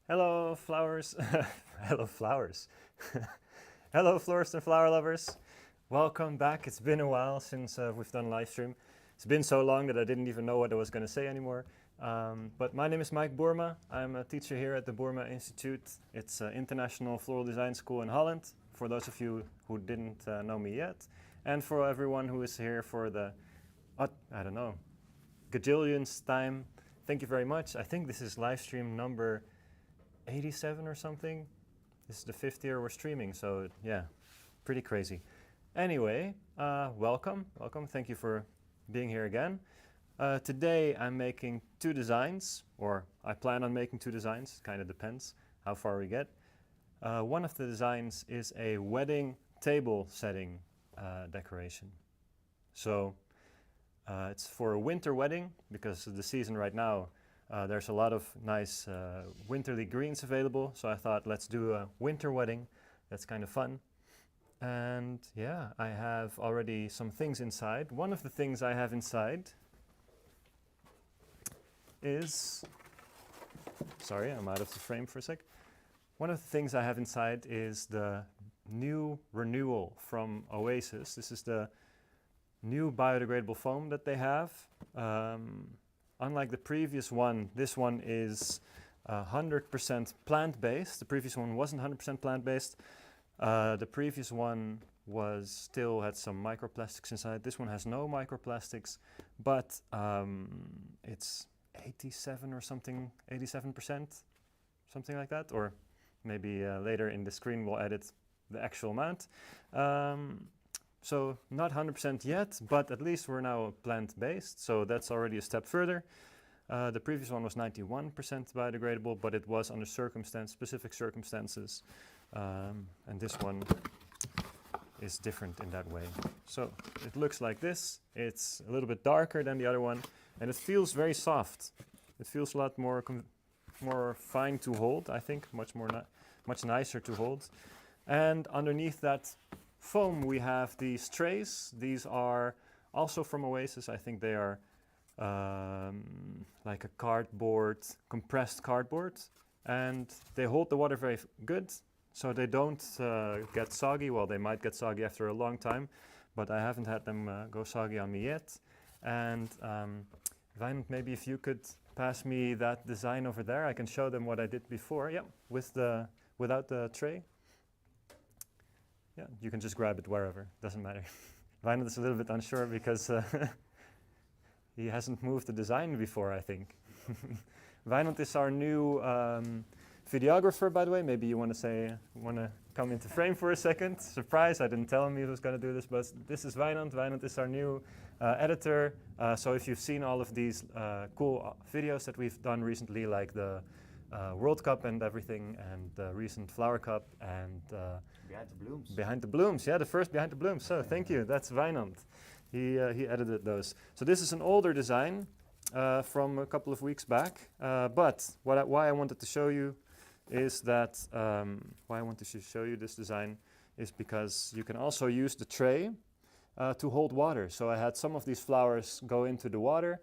Hello, flowers. Hello, flowers. Hello, florists and flower lovers. Welcome back. It's been a while since we've done live stream. It's been so long that I didn't even know what I was going to say anymore. But my name is Mike Boerma. I'm a teacher here at the Boerma Instituut. It's an international floral design school in Holland, for those of you who didn't know me yet. And for everyone who is here for the, I don't know, gajillionth time. Thank you very much. I think this is live stream number 87 or something. This is the 5th year we're streaming, so yeah, pretty crazy. Anyway, welcome. Thank you for being here again. Today I'm making two designs, or I plan on making two designs, kind of depends how far we get. One of the designs is a wedding table setting decoration. So it's for a winter wedding, because of the season right now. There's a lot of nice winterly greens available, so I thought let's do a winter wedding. That's kind of fun. And yeah, I have already some things inside. One of the things I have inside is, sorry, I'm out of the frame for a sec. One of the things I have inside is the new renewal from Oasis. This is the new biodegradable foam that they have. Unlike the previous one, this one is 100% plant-based. The previous one wasn't 100% plant-based. The previous one still had some microplastics inside. This one has no microplastics, but it's 87 or something, 87%, something like that. Or maybe later in the screen we'll edit the actual amount. So not 100% yet, but at least we're now plant-based, so that's already a step further. The previous one was 91% biodegradable, but it was under specific circumstances. And this one is different in that way. So it looks like this. It's a little bit darker than the other one, and it feels very soft. It feels a lot more fine to hold, I think, much nicer to hold. And underneath that foam we have these trays. These are also from Oasis. I think they are like a cardboard, compressed cardboard, and they hold the water very good, so they don't get soggy. Well, they might get soggy after a long time, but I haven't had them go soggy on me yet. And Wijn, maybe if you could pass me that design over there, I can show them what I did before. Yep, without the tray. Yeah, you can just grab it wherever, doesn't matter. Wijn is a little bit unsure because he hasn't moved the design before, I think. Wijn is our new videographer, by the way. Maybe you want to come into frame for a second. Surprise, I didn't tell him he was going to do this, but this is Wijn. Wijn is our new editor. So if you've seen all of these cool videos that we've done recently, like the World Cup and everything, and the recent Flower Cup, and Behind the Blooms. Behind the Blooms, yeah, the first Behind the Blooms. So thank you, that's Wijnand. He edited those. So this is an older design from a couple of weeks back. But why I wanted to show you is that, why I wanted to show you this design is because you can also use the tray to hold water. So I had some of these flowers go into the water,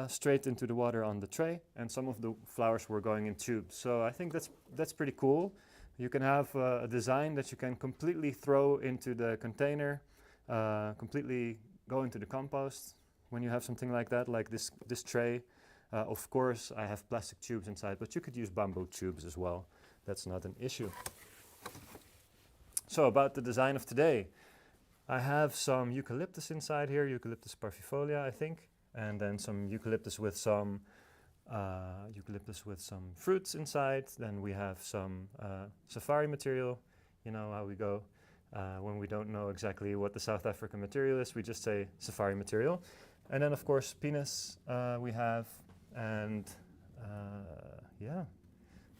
straight into the water on the tray, and some of the flowers were going in tubes. So I think that's pretty cool. You can have a design that you can completely throw into the container, completely go into the compost when you have something like that, like this tray. Of course, I have plastic tubes inside, but you could use bamboo tubes as well. That's not an issue. So about the design of today. I have some eucalyptus inside here, Eucalyptus parvifolia, I think, and then some eucalyptus with some fruits inside. Then we have some safari material. You know how we go when we don't know exactly what the South African material is, we just say safari material. And then of course pinus we have, and yeah,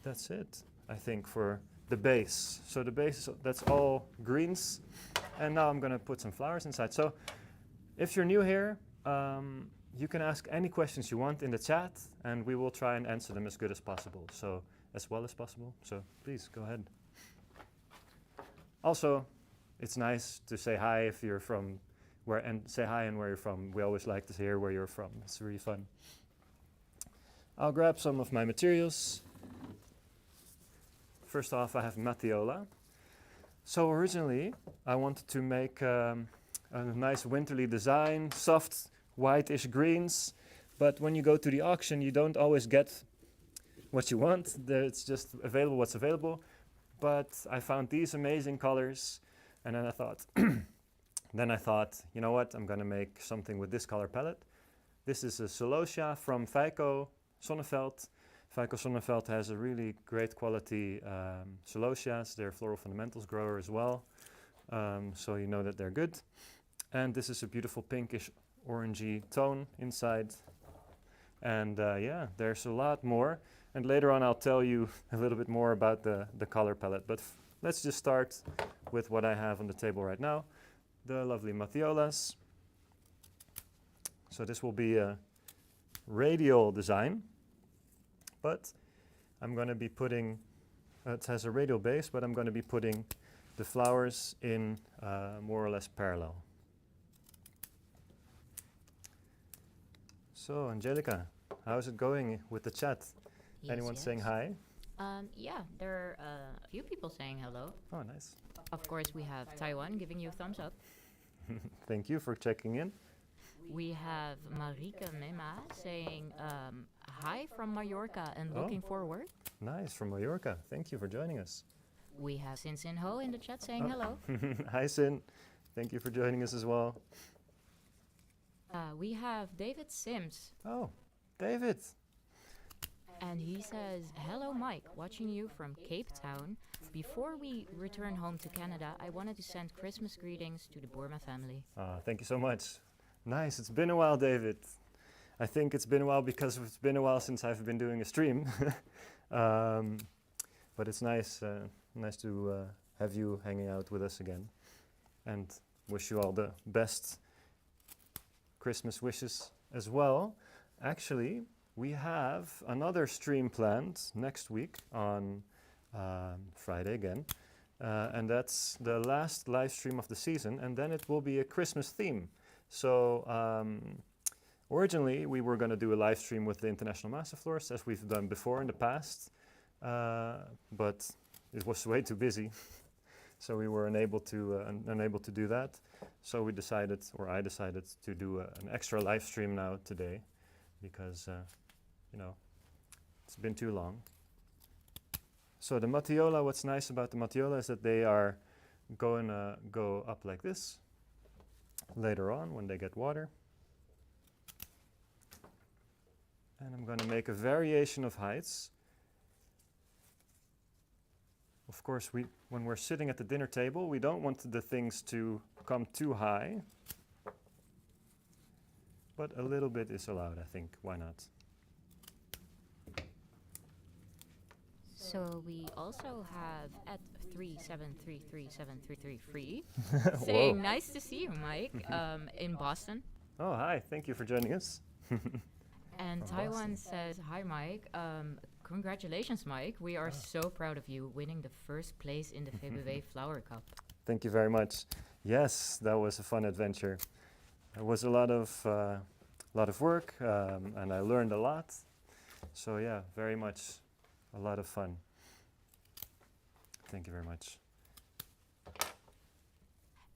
that's it, I think, for the base. So the base, that's all greens, and now I'm going to put some flowers inside. So if you're new here, you can ask any questions you want in the chat, and we will try and answer them as good as possible, so as well as possible. So please go ahead. Also, it's nice to say hi if you're from where, and say hi and where you're from. We always like to hear where you're from. It's really fun. I'll grab some of my materials. first off, I have Matiola. So originally, I wanted to make a nice winterly design, soft, whitish greens. But when you go to the auction, you don't always get what you want. It's just available what's available. But I found these amazing colors, and then I thought, you know what? I'm gonna make something with this color palette. This is a celosia from Feiko Sonneveld. Feiko Sonneveld has a really great quality celosias. They're floral fundamentals grower as well, so you know that they're good. And this is a beautiful pinkish orangey tone inside. And yeah, there's a lot more. And later on I'll tell you a little bit more about the color palette. But let's just start with what I have on the table right now. The lovely Matiolas. So this will be a radial design. But I'm going to be putting, it has a radial base, but I'm going to be putting the flowers in more or less parallel. So, Angelica, how's it going with the chat? Yes, Anyone yes. saying hi? Yeah, there are a few people saying hello. Oh, nice. Of course, we have Taiwan giving you a thumbs up. Thank you for checking in. We have Marike Mema saying hi from Mallorca and looking forward. Nice, from Mallorca. Thank you for joining us. We have Sin Sin Ho in the chat saying hello. Hi, Sin. Thank you for joining us as well. We have David Sims. Oh, David. And he says, hello Mike, watching you from Cape Town. Before we return home to Canada, I wanted to send Christmas greetings to the Boerma family. Thank you so much. Nice, it's been a while, David. I think it's been a while because it's been a while since I've been doing a stream. But it's nice to have you hanging out with us again. And wish you all the best Christmas wishes as well. Actually, we have another stream planned next week on Friday again. And that's the last live stream of the season, and then it will be a Christmas theme. So originally we were going to do a live stream with the International Master Florist, as we've done before in the past, but it was way too busy. So we were unable to do that. So we decided, or I decided, to do an extra live stream now today, because you know, it's been too long. So the Matiola, what's nice about the Matiola is that they are going to go up like this later on when they get water. And I'm going to make a variation of heights. Of course, when we're sitting at the dinner table, we don't want the things to come too high. But a little bit is allowed, I think. Why not? So we also have at 3733733 saying nice to see you, Mike, in Boston. Oh, hi. Thank you for joining us. And From Taiwan Boston. says, hi, Mike. Congratulations, Mike. We are so proud of you winning the first place in the VBW Flower Cup. Thank you very much. Yes, that was a fun adventure. It was a lot of work, and I learned a lot. So yeah, very much a lot of fun. Thank you very much.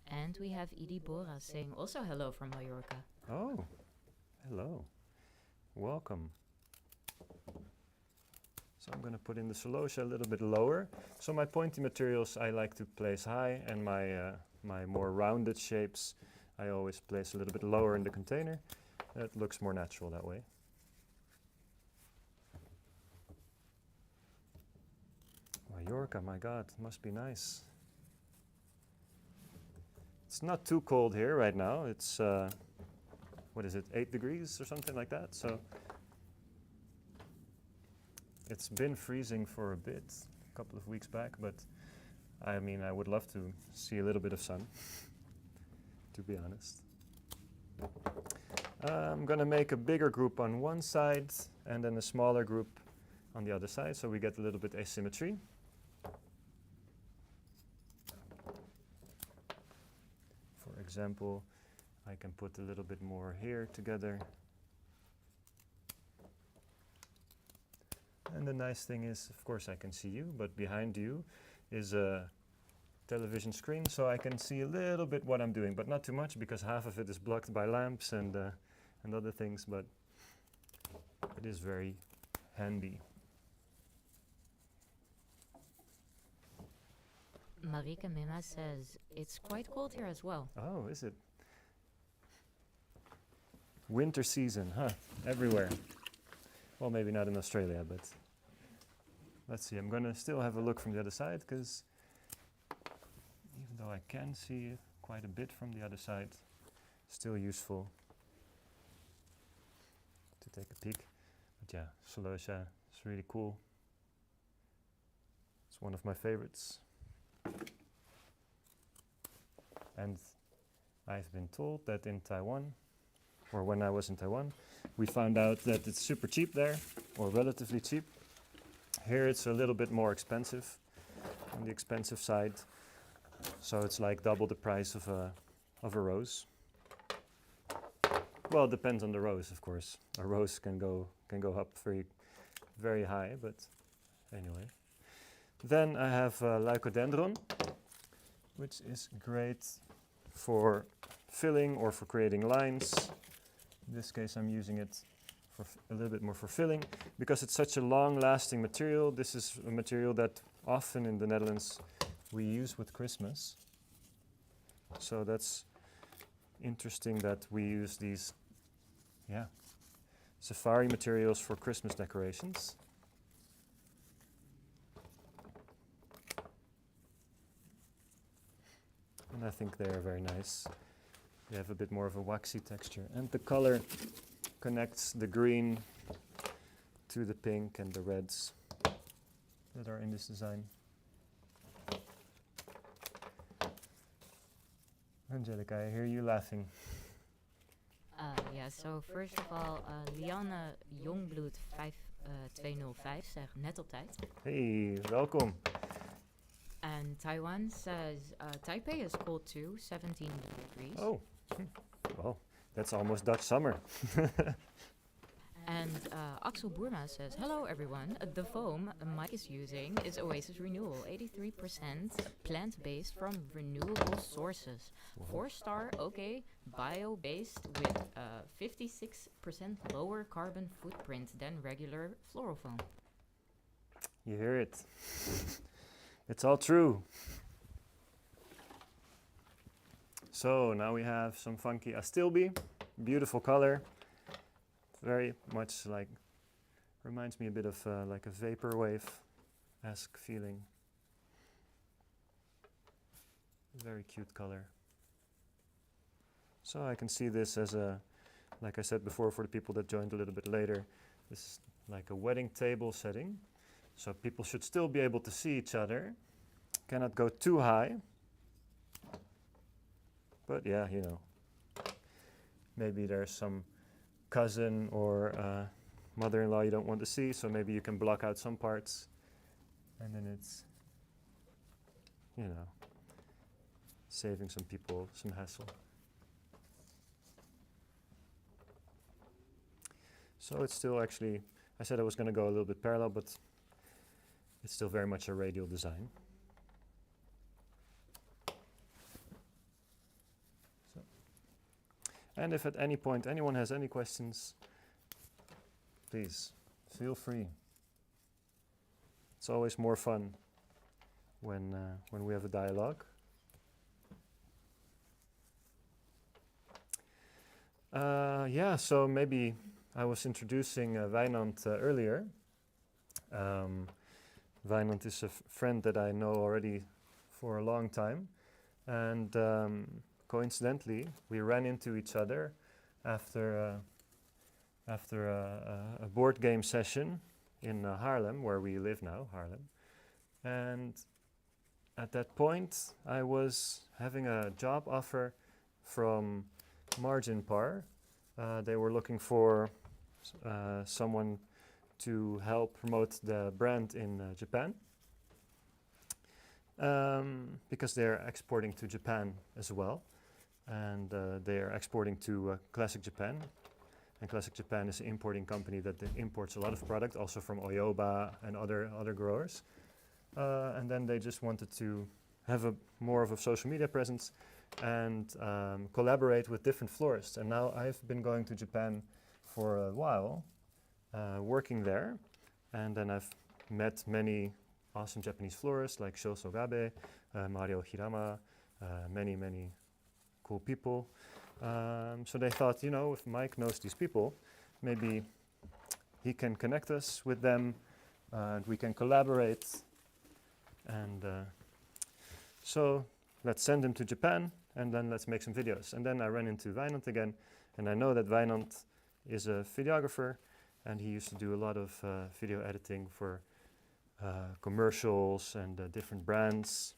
And we have Idi Bora saying also hello from Mallorca. Oh, hello. Welcome. So I'm going to put in the celosia a little bit lower. So my pointy materials I like to place high, and my more rounded shapes I always place a little bit lower in the container. It looks more natural that way. Mallorca, my God, must be nice. It's not too cold here right now. It's, what is it, 8 degrees or something like that. So it's been freezing for a bit, a couple of weeks back, but I mean, I would love to see a little bit of sun, to be honest. I'm gonna make a bigger group on one side and then a smaller group on the other side, so we get a little bit asymmetry. For example, I can put a little bit more here together. And the nice thing is, of course, I can see you, but behind you is a television screen, so I can see a little bit what I'm doing, but not too much because half of it is blocked by lamps and other things, but it is very handy. Marika Mima says, it's quite cold here as well. Oh, is it? Winter season, huh? Everywhere. Well, maybe not in Australia, but let's see. I'm gonna still have a look from the other side because even though I can see quite a bit from the other side, still useful to take a peek. But yeah, Celosia is really cool. It's one of my favorites. And I've been told that in Taiwan, or when I was in Taiwan, we found out that it's super cheap there, or relatively cheap. Here it's a little bit more expensive, on the expensive side. So it's like double the price of a rose. Well, it depends on the rose, of course. A rose can go up very high, but anyway. Then I have Lycodendron, which is great for filling or for creating lines. In this case, I'm using it for a little bit more for filling because it's such a long-lasting material. This is a material that often in the Netherlands we use with Christmas. So that's interesting that we use these, safari materials for Christmas decorations. And I think they are very nice. They have a bit more of a waxy texture. And the color connects the green to the pink and the reds that are in this design. Angelica, I hear you laughing. Yeah, so first of all, Lianne Jongbloed 5205 zegt net op tijd. Hey, welkom. And Taiwan says Taipei is cold too, 17 degrees. Oh, well, that's almost Dutch summer. And Axel Boerma says, hello everyone, the foam Mike is using is Oasis Renewal, 83% plant-based from renewable sources. Wow. 4-star, okay, bio-based with 56% lower carbon footprint than regular floral foam. You hear it. It's all true. So now we have some funky Astilbe, beautiful color. Very much like, reminds me a bit of like a vaporwave-esque feeling. Very cute color. So I can see this as a, like I said before, for the people that joined a little bit later, this is like a wedding table setting. So people should still be able to see each other. Cannot go too high. But yeah, you know, maybe there's some cousin or mother-in-law you don't want to see, so maybe you can block out some parts. And then it's, you know, saving some people some hassle. So it's still actually, I said I was going to go a little bit parallel, but it's still very much a radial design. So. And if at any point anyone has any questions, please feel free. It's always more fun when we have a dialogue. Yeah, so maybe I was introducing Wijnand earlier. Wijnand is a friend that I know already for a long time, and coincidentally we ran into each other after a board game session in Haarlem, where we live now, Haarlem. And at that point I was having a job offer from Margin Par. They were looking for someone to help promote the brand in Japan, because they're exporting to Japan as well, and they are exporting to Classic Japan. And Classic Japan is an importing company that imports a lot of product, also from Oyoba and other growers. And then they just wanted to have more of a social media presence and collaborate with different florists. And now I've been going to Japan for a while, working there, and then I've met many awesome Japanese florists like Sho Sogabe, Mario Hirama, many cool people. So they thought, you know, if Mike knows these people, maybe he can connect us with them and we can collaborate. And so let's send him to Japan and then let's make some videos. And then I ran into Wijnand again, and I know that Wijnand is a videographer and he used to do a lot of video editing for commercials and different brands.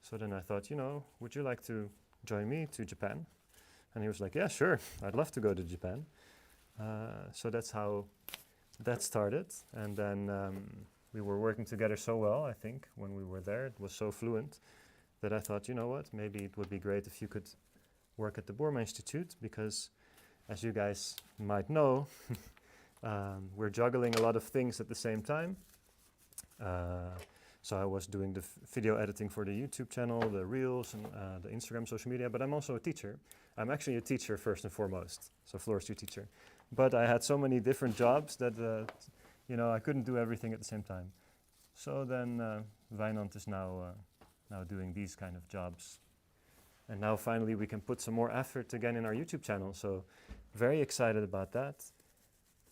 So then I thought, you know, would you like to join me to Japan? And he was like, yeah, sure, I'd love to go to Japan. So that's how that started. And then we were working together so well, I think, when we were there. It was so fluent that I thought, you know what, maybe it would be great if you could work at the Boerma Instituut, because as you guys might know, we're juggling a lot of things at the same time. So I was doing the video editing for the YouTube channel, the Reels, and the Instagram social media, but I'm also a teacher. I'm actually a teacher first and foremost, so floristry teacher. But I had so many different jobs that, you know, I couldn't do everything at the same time. So then Wijnand is now doing these kind of jobs. And now finally we can put some more effort again in our YouTube channel. So very excited about that,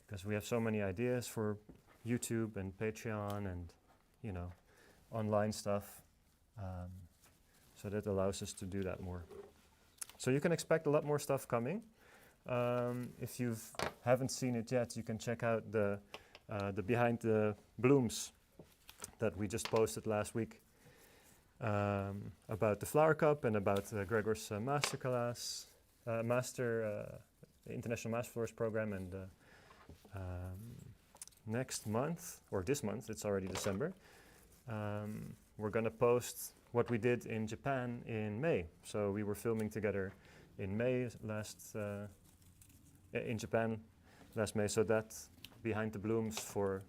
because we have so many ideas for YouTube and Patreon and, you know, online stuff. So that allows us to do that more. So you can expect a lot more stuff coming. If you haven't seen it yet, you can check out the Behind the Blooms that we just posted last week about the flower cup and about Gregor's masterclass, International Master Florist program. And next month, or this month, it's already December, we're going to post what we did in Japan in May. So we were filming together in May in Japan last May. So that Behind the Blooms for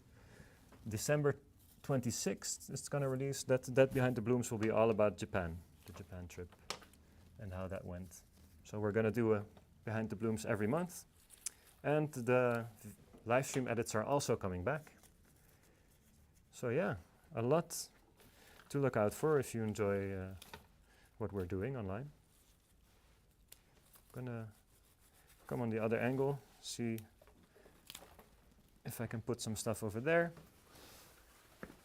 December 26th, it's going to release. That Behind the Blooms will be all about Japan, the Japan trip, and how that went. So we're going to do a Behind the Blooms every month. And the live stream edits are also coming back. So yeah, a lot to look out for if you enjoy what we're doing online. I'm gonna come on the other angle, see if I can put some stuff over there.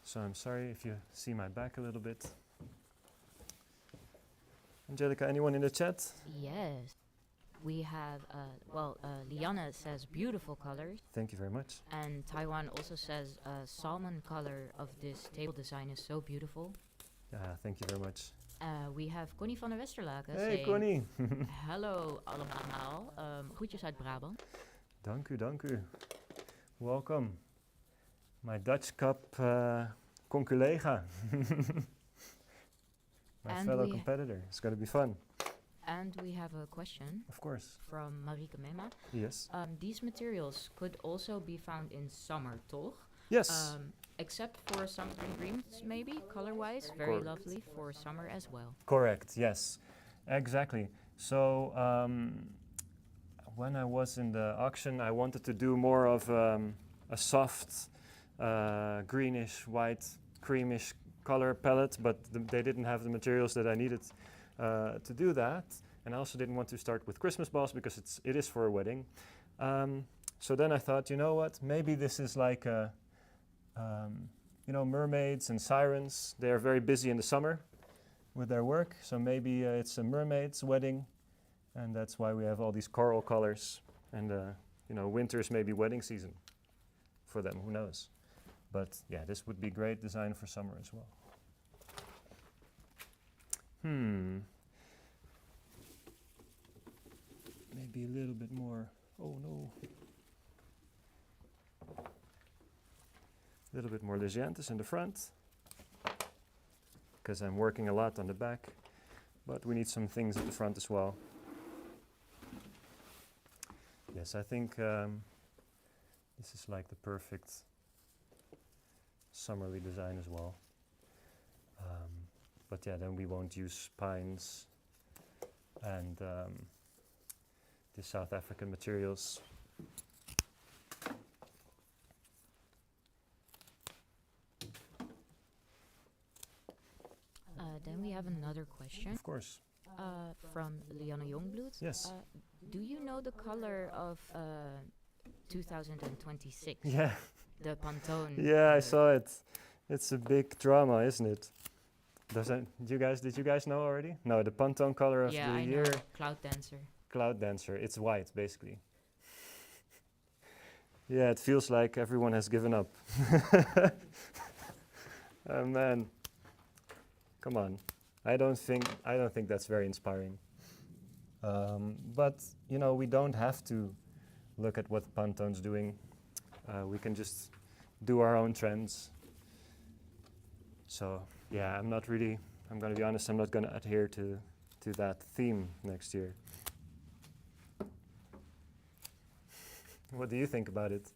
So I'm sorry if you see my back a little bit. Angelica, anyone in the chat? Yes. We have, Liana says beautiful colors. Thank you very much. And Taiwan also says salmon color of this table design is so beautiful. Thank you very much. We have Connie van der Westerlaken Hey saying, Connie! hello allemaal, groetjes uit Brabant. Dank u. Welcome. My Dutch Cup conculega. My And fellow competitor. It's going to be fun. And we have a question. Of course. From Marike Mema. Yes. These materials could also be found in summer, toch? Yes. Except for some greens, maybe, color-wise. Very lovely for summer as well. Correct, yes. Exactly. So when I was in the auction, I wanted to do more of a soft, greenish, white, creamish color palette, but they didn't have the materials that I needed to do that. And I also didn't want to start with Christmas balls because it is for a wedding. So then I thought, you know what, maybe this is like you know, mermaids and sirens. They are very busy in the summer with their work. So maybe it's a mermaid's wedding, and that's why we have all these coral colors. And you know, winter is maybe wedding season for them, who knows. But yeah, this would be great design for summer as well. Maybe a little bit more, oh no. A little bit more Lysianthus in the front, because I'm working a lot on the back, but we need some things at the front as well. nice. I think this is like the perfect summerly design as well. But yeah, then we won't use pines and the South African materials. Then we have another question Of course. from Liana Jongbloed. Yes. Do you know the color of 2026? Yeah. The Pantone. Yeah, I saw it. It's a big drama, isn't it? Did you guys know already? No, the Pantone color of Yeah, the I year, know. Cloud Dancer. Cloud Dancer. It's white, basically. Yeah, it feels like everyone has given up. Oh man, come on. I don't think that's very inspiring. But you know, we don't have to look at what Pantone's doing. We can just do our own trends. So yeah, I'm going to be honest, I'm not going to adhere to that theme next year. What do you think about it?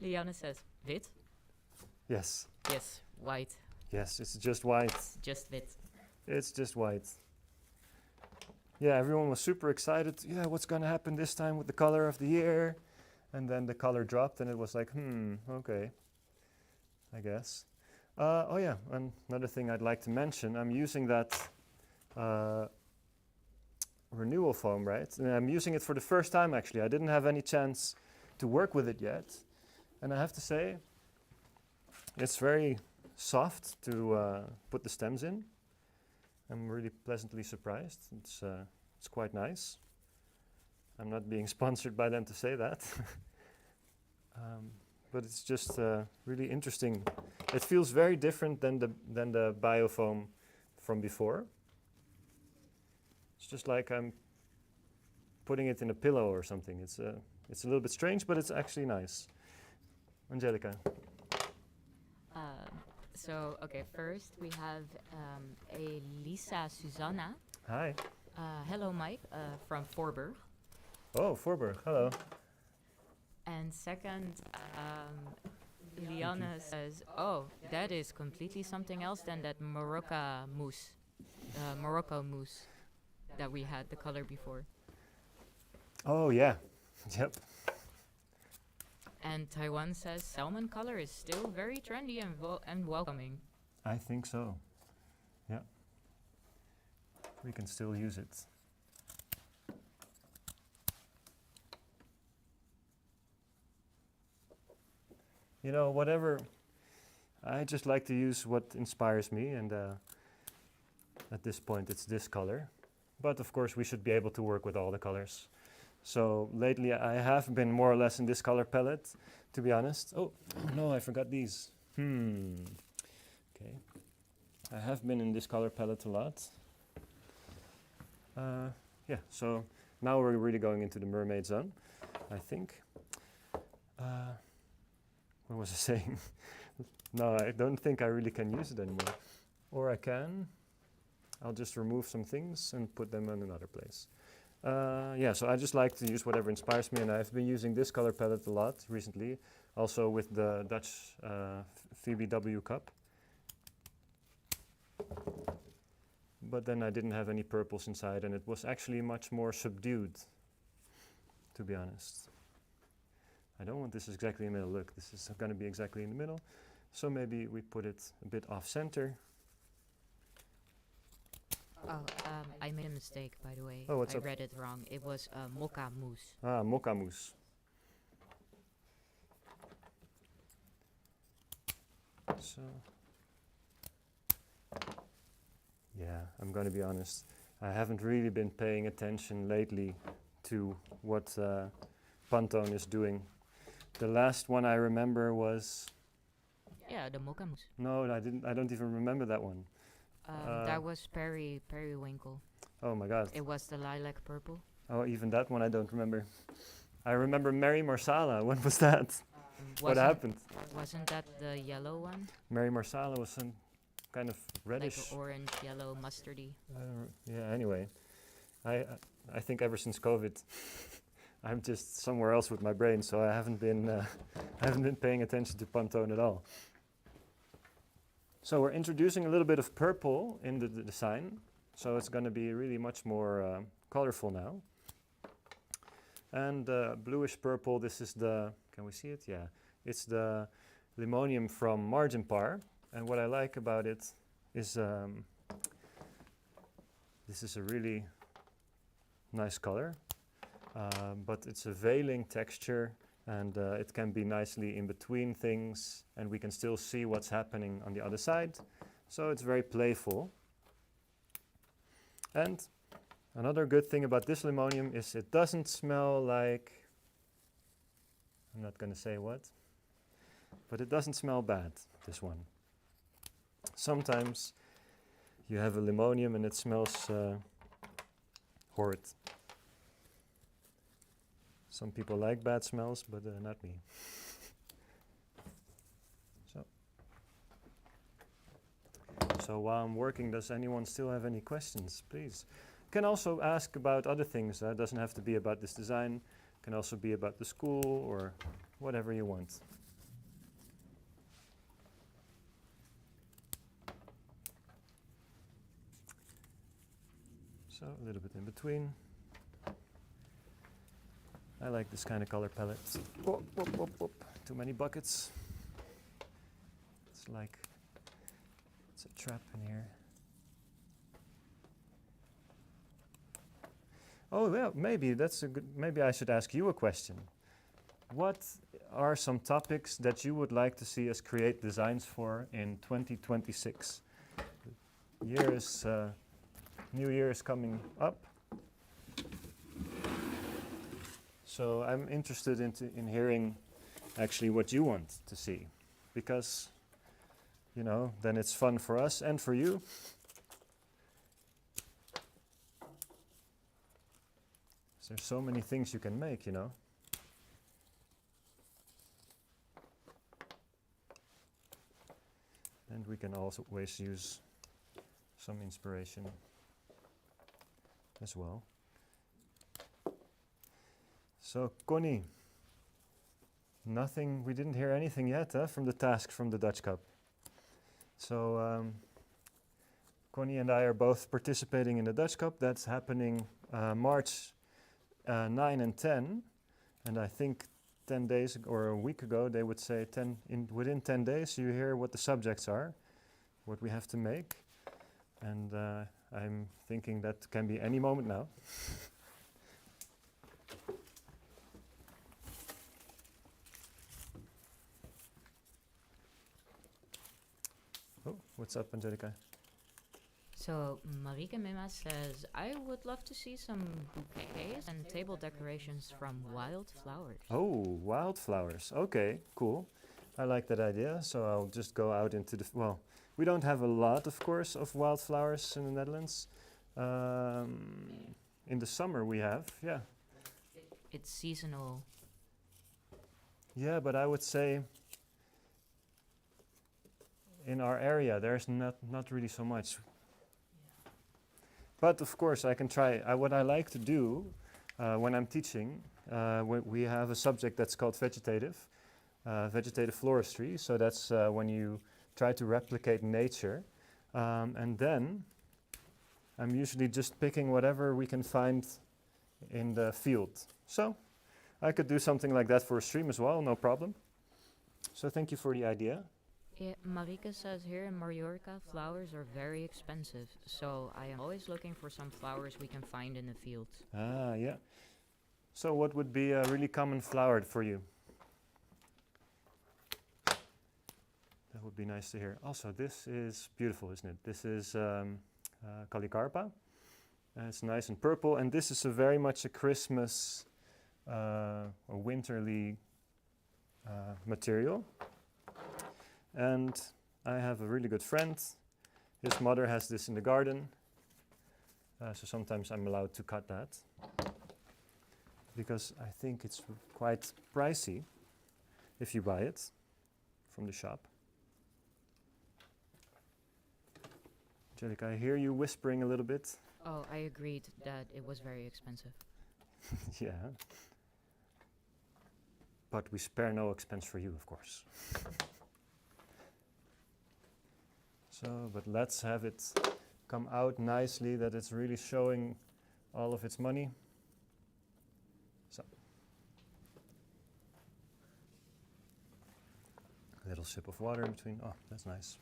Liana says, wit? Yes. Yes, white. Yes, it's just white. Just wit. It's just white. Yeah, everyone was super excited. Yeah, what's going to happen this time with the color of the year? And then the color dropped and it was like, okay, I guess. Oh yeah, another thing I'd like to mention, I'm using that renewal foam, right? And I'm using it for the first time actually. I didn't have any chance to work with it yet. And I have to say, it's very soft to put the stems in. I'm really pleasantly surprised. It's quite nice. I'm not being sponsored by them to say that. But it's just really interesting. It feels very different than the biofoam from before. It's just like I'm putting it in a pillow or something. It's a little bit strange, but it's actually nice. Angelica. So, okay, first we have Elisa Susanna. Hi. Hello, Mike, from Voorburg. Oh, Voorburg. Hello. And second, Liana says, oh, that is completely something else than that Morocco mousse that we had the color before. Oh, yeah. Yep. And Taiwan says salmon color is still very trendy and welcoming. I think so. Yeah. We can still use it. You know, whatever. I just like to use what inspires me, and at this point it's this color. But of course we should be able to work with all the colors. So lately I have been more or less in this color palette, to be honest. Oh no, I forgot these. Okay. I have been in this color palette a lot. Yeah, so now we're really going into the mermaid zone, I think. What was I saying? No, I don't think I really can use it anymore. Or I can. I'll just remove some things and put them in another place. Yeah, so I just like to use whatever inspires me, and I've been using this color palette a lot recently, also with the Dutch Phoebe W cup. But then I didn't have any purples inside, and it was actually much more subdued, to be honest. I don't want this exactly in the middle. Look, this is going to be exactly in the middle. So maybe we put it a bit off center. Oh, I made a mistake, by the way. Oh, what's I up? read it wrong. It was mocha mousse. Ah, mocha mousse. So, yeah, I'm going to be honest. I haven't really been paying attention lately to what Pantone is doing. The last one I remember was... Yeah, the mocha mousse. No, I don't even remember that one. That was periwinkle. Oh my god. It was the lilac purple. Oh, even that one I don't remember. I remember Mary Marsala. When was that? What happened? Wasn't that the yellow one? Mary Marsala was kind of reddish. Like orange, yellow, mustardy. Yeah. Anyway, I think ever since COVID, I'm just somewhere else with my brain, so I haven't been paying attention to Pantone at all. So we're introducing a little bit of purple in the design, so it's going to be really much more colorful now. And bluish purple, this is the, can we see it? Yeah, it's the limonium from Margin Par. And what I like about it is this is a really nice color, but it's a veiling texture, and it can be nicely in between things, and we can still see what's happening on the other side. So it's very playful. And another good thing about this limonium is it doesn't smell like, I'm not going to say what, but it doesn't smell bad, this one. Sometimes you have a limonium and it smells horrid. Some people like bad smells, but not me. So while I'm working, does anyone still have any questions? Please. You can also ask about other things. It doesn't have to be about this design. It can also be about the school or whatever you want. So a little bit in between. I like this kind of color palette. Whoop, whoop, whoop, whoop. Too many buckets. It's like it's a trap in here. Oh yeah, maybe that's a good. Maybe I should ask you a question. What are some topics that you would like to see us create designs for in 2026? New Year is coming up. So I'm interested in hearing actually what you want to see, because, you know, then it's fun for us and for you. There's so many things you can make, you know. And we can also always use some inspiration as well. So, Connie, nothing, we didn't hear anything yet from the task from the Dutch Cup. So, Connie and I are both participating in the Dutch Cup. That's happening March 9 and 10. And I think 10 days or a week ago, they would say within 10 days, you hear what the subjects are, what we have to make. And I'm thinking that can be any moment now. Oh, what's up, Angelica? So Marike Mima says, I would love to see some bouquets and table decorations from wild flowers. Oh, wildflowers. Okay, cool. I like that idea. So I'll just go out into the, well, we don't have a lot, of course, of wildflowers in the Netherlands. In the summer we have, yeah. It's seasonal. Yeah, but I would say in our area there's not really so much. But of course I can try. What I like to do when I'm teaching, we have a subject that's called vegetative floristry. So that's when you try to replicate nature. And then I'm usually just picking whatever we can find in the field. So I could do something like that for a stream as well, no problem. So thank you for the idea. Yeah, Marike says here in Mallorca, flowers are very expensive. So I am always looking for some flowers we can find in the fields. Ah, yeah. So what would be a really common flower for you? That would be nice to hear. Also, this is beautiful, isn't it? This is Calicarpa. It's nice and purple. And this is very much a Christmas or winterly material. And I have a really good friend. His mother has this in the garden. So sometimes I'm allowed to cut that, because I think it's quite pricey if you buy it from the shop. Angelica, I hear you whispering a little bit. Oh, I agreed that it was very expensive. Yeah. But we spare no expense for you, of course. So, but let's have it come out nicely, that it's really showing all of its money. So. A little sip of water in between. Oh, that's nice.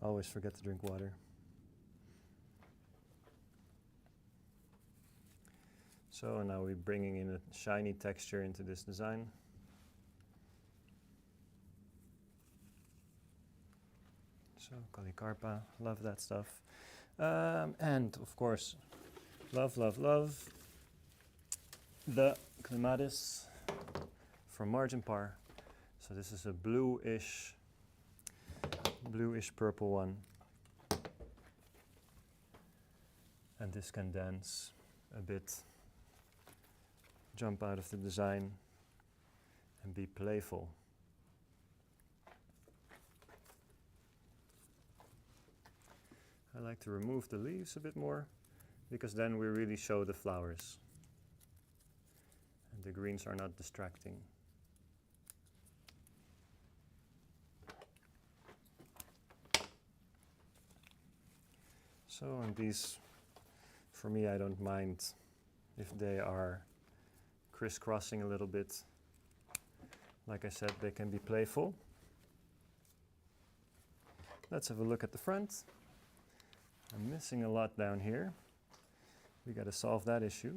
Always forget to drink water. So now we're bringing in a shiny texture into this design. So Polycarpa, love that stuff. And of course, love, love, love the clematis from Margin Par. So this is a bluish purple one. And this can dance a bit, jump out of the design and be playful. I like to remove the leaves a bit more, because then we really show the flowers and the greens are not distracting. So, and these, for me, I don't mind if they are crisscrossing a little bit. Like I said, they can be playful. Let's have a look at the front. I'm missing a lot down here. We got to solve that issue.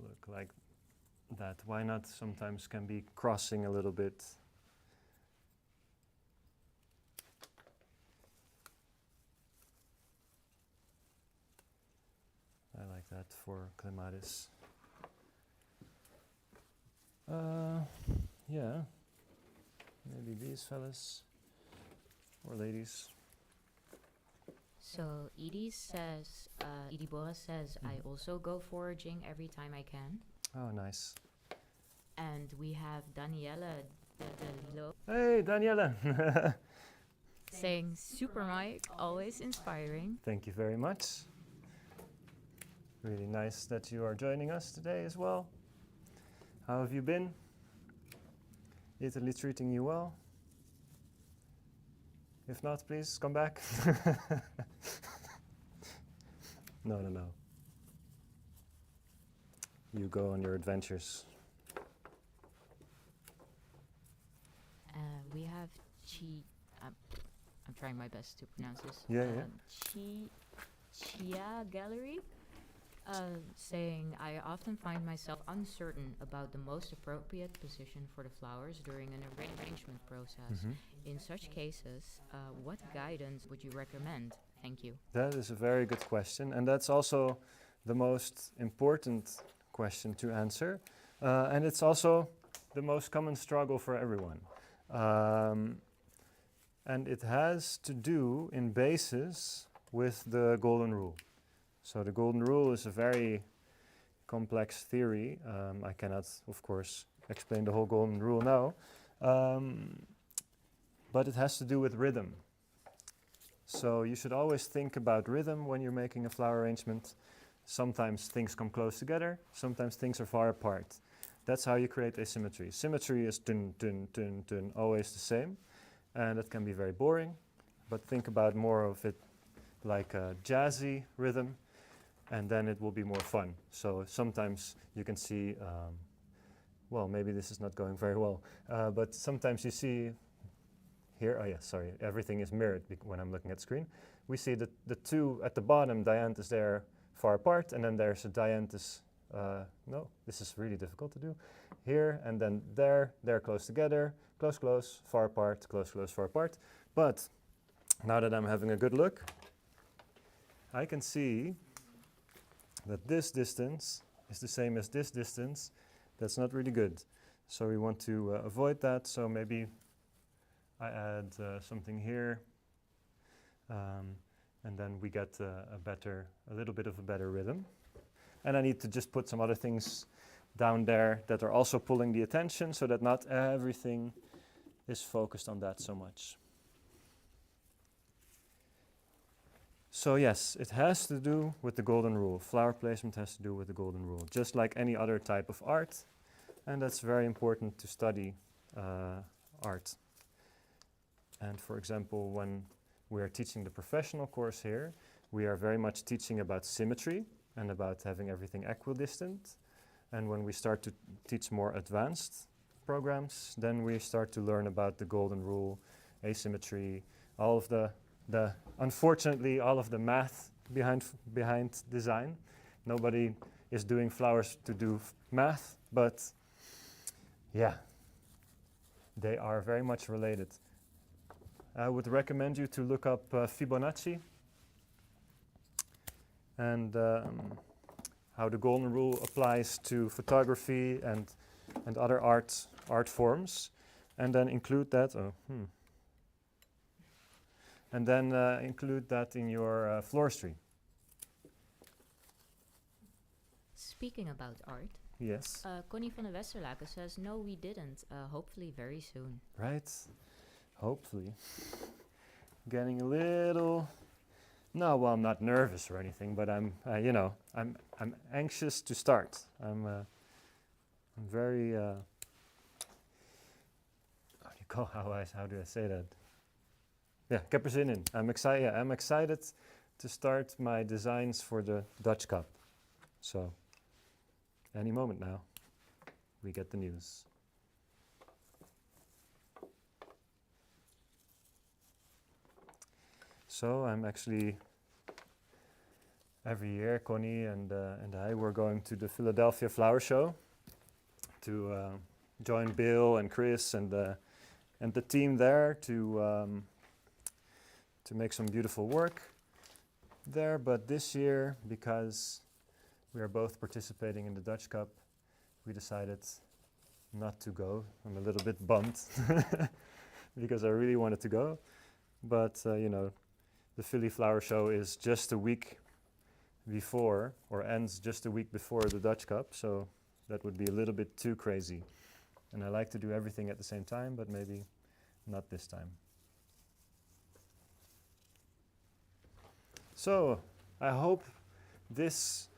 Look like that. Why not sometimes can be crossing a little bit. I like that for clematis. Yeah, maybe these fellas or ladies. So Edie says, Edie Boerma says, I also go foraging every time I can. Oh, nice. And we have Daniela Delilo Hey, Daniela. saying, Super Mike, always inspiring. Thank you very much. Really nice that you are joining us today as well. How have you been? Italy treating you well? If not, please come back. No. You go on your adventures. We have I'm trying my best to pronounce this. Yeah. Chia Gallery saying, I often find myself uncertain about the most appropriate position for the flowers during an arrangement process. In such cases, what guidance would you recommend? Thank you. That is a very good question, and that's also the most important question to answer. And it's also the most common struggle for everyone. And it has to do in basis with the golden rule. So the golden rule is a very complex theory. I cannot, of course, explain the whole golden rule now. But it has to do with rhythm. So you should always think about rhythm when you're making a flower arrangement. Sometimes things come close together, sometimes things are far apart. That's how you create asymmetry. Symmetry is dun, dun, dun, dun, always the same. And that can be very boring, but think about more of it like a jazzy rhythm, and then it will be more fun. So sometimes you can see, well, maybe this is not going very well, but sometimes you see here, oh yeah, sorry, everything is mirrored when I'm looking at the screen. We see that the two at the bottom, dianthus, they're far apart, and then there's a dianthus, no, this is really difficult to do, here, and then there, they're close together, close, close, far apart, close, close, far apart. But now that I'm having a good look, I can see that this distance is the same as this distance. That's not really good. So we want to avoid that. So maybe I add something here, and then we get a little bit of a better rhythm. And I need to just put some other things down there that are also pulling the attention, so that not everything is focused on that so much. So yes, it has to do with the golden rule. Flower placement has to do with the golden rule, just like any other type of art. And that's very important to study art. And for example, when we are teaching the professional course here, we are very much teaching about symmetry and about having everything equidistant. And when we start to teach more advanced programs, then we start to learn about the golden rule, asymmetry, all of the unfortunately, all of the math behind design. Nobody is doing flowers to do math, but yeah, they are very much related. I would recommend you to look up Fibonacci and how the golden rule applies to photography and other art forms, and then include that. And then include that in your floristry. Speaking about art, Yes. Connie van der Westerlaken says, no, we didn't. Hopefully very soon. Right. Hopefully. Getting a little. No, well, I'm not nervous or anything, but I'm, I'm anxious to start. I'm very. How do I say that? Yeah, ik heb er zin in. I'm excited to start my designs for the Dutch Cup. So, any moment now, we get the news. So I'm actually, every year, Connie and I were going to the Philadelphia Flower Show to join Bill and Chris and the team there to make some beautiful work there. But this year, because we are both participating in the Dutch Cup, we decided not to go. I'm a little bit bummed because I really wanted to go. But, the Philly Flower Show is just a week before, or ends just a week before the Dutch Cup, so that would be a little bit too crazy. And I like to do everything at the same time, but maybe not this time. So, I hope this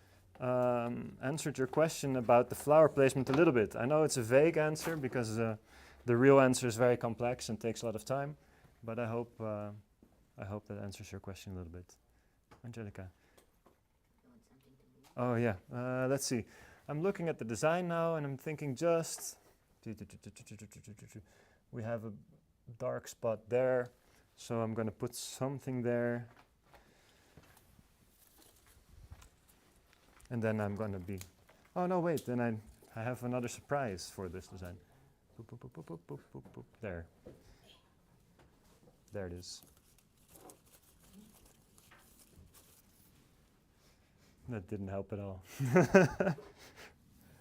answered your question about the flower placement a little bit. I know it's a vague answer because the real answer is very complex and takes a lot of time, but I hope that answers your question a little bit. Angelica. Oh yeah, let's see. I'm looking at the design now and I'm thinking just, we have a dark spot there, so I'm going to put something there. And then I'm going to be, oh no, wait, then I have another surprise for this design. Boop, boop, boop, boop, boop, boop, boop. There. There it is. That didn't help at all.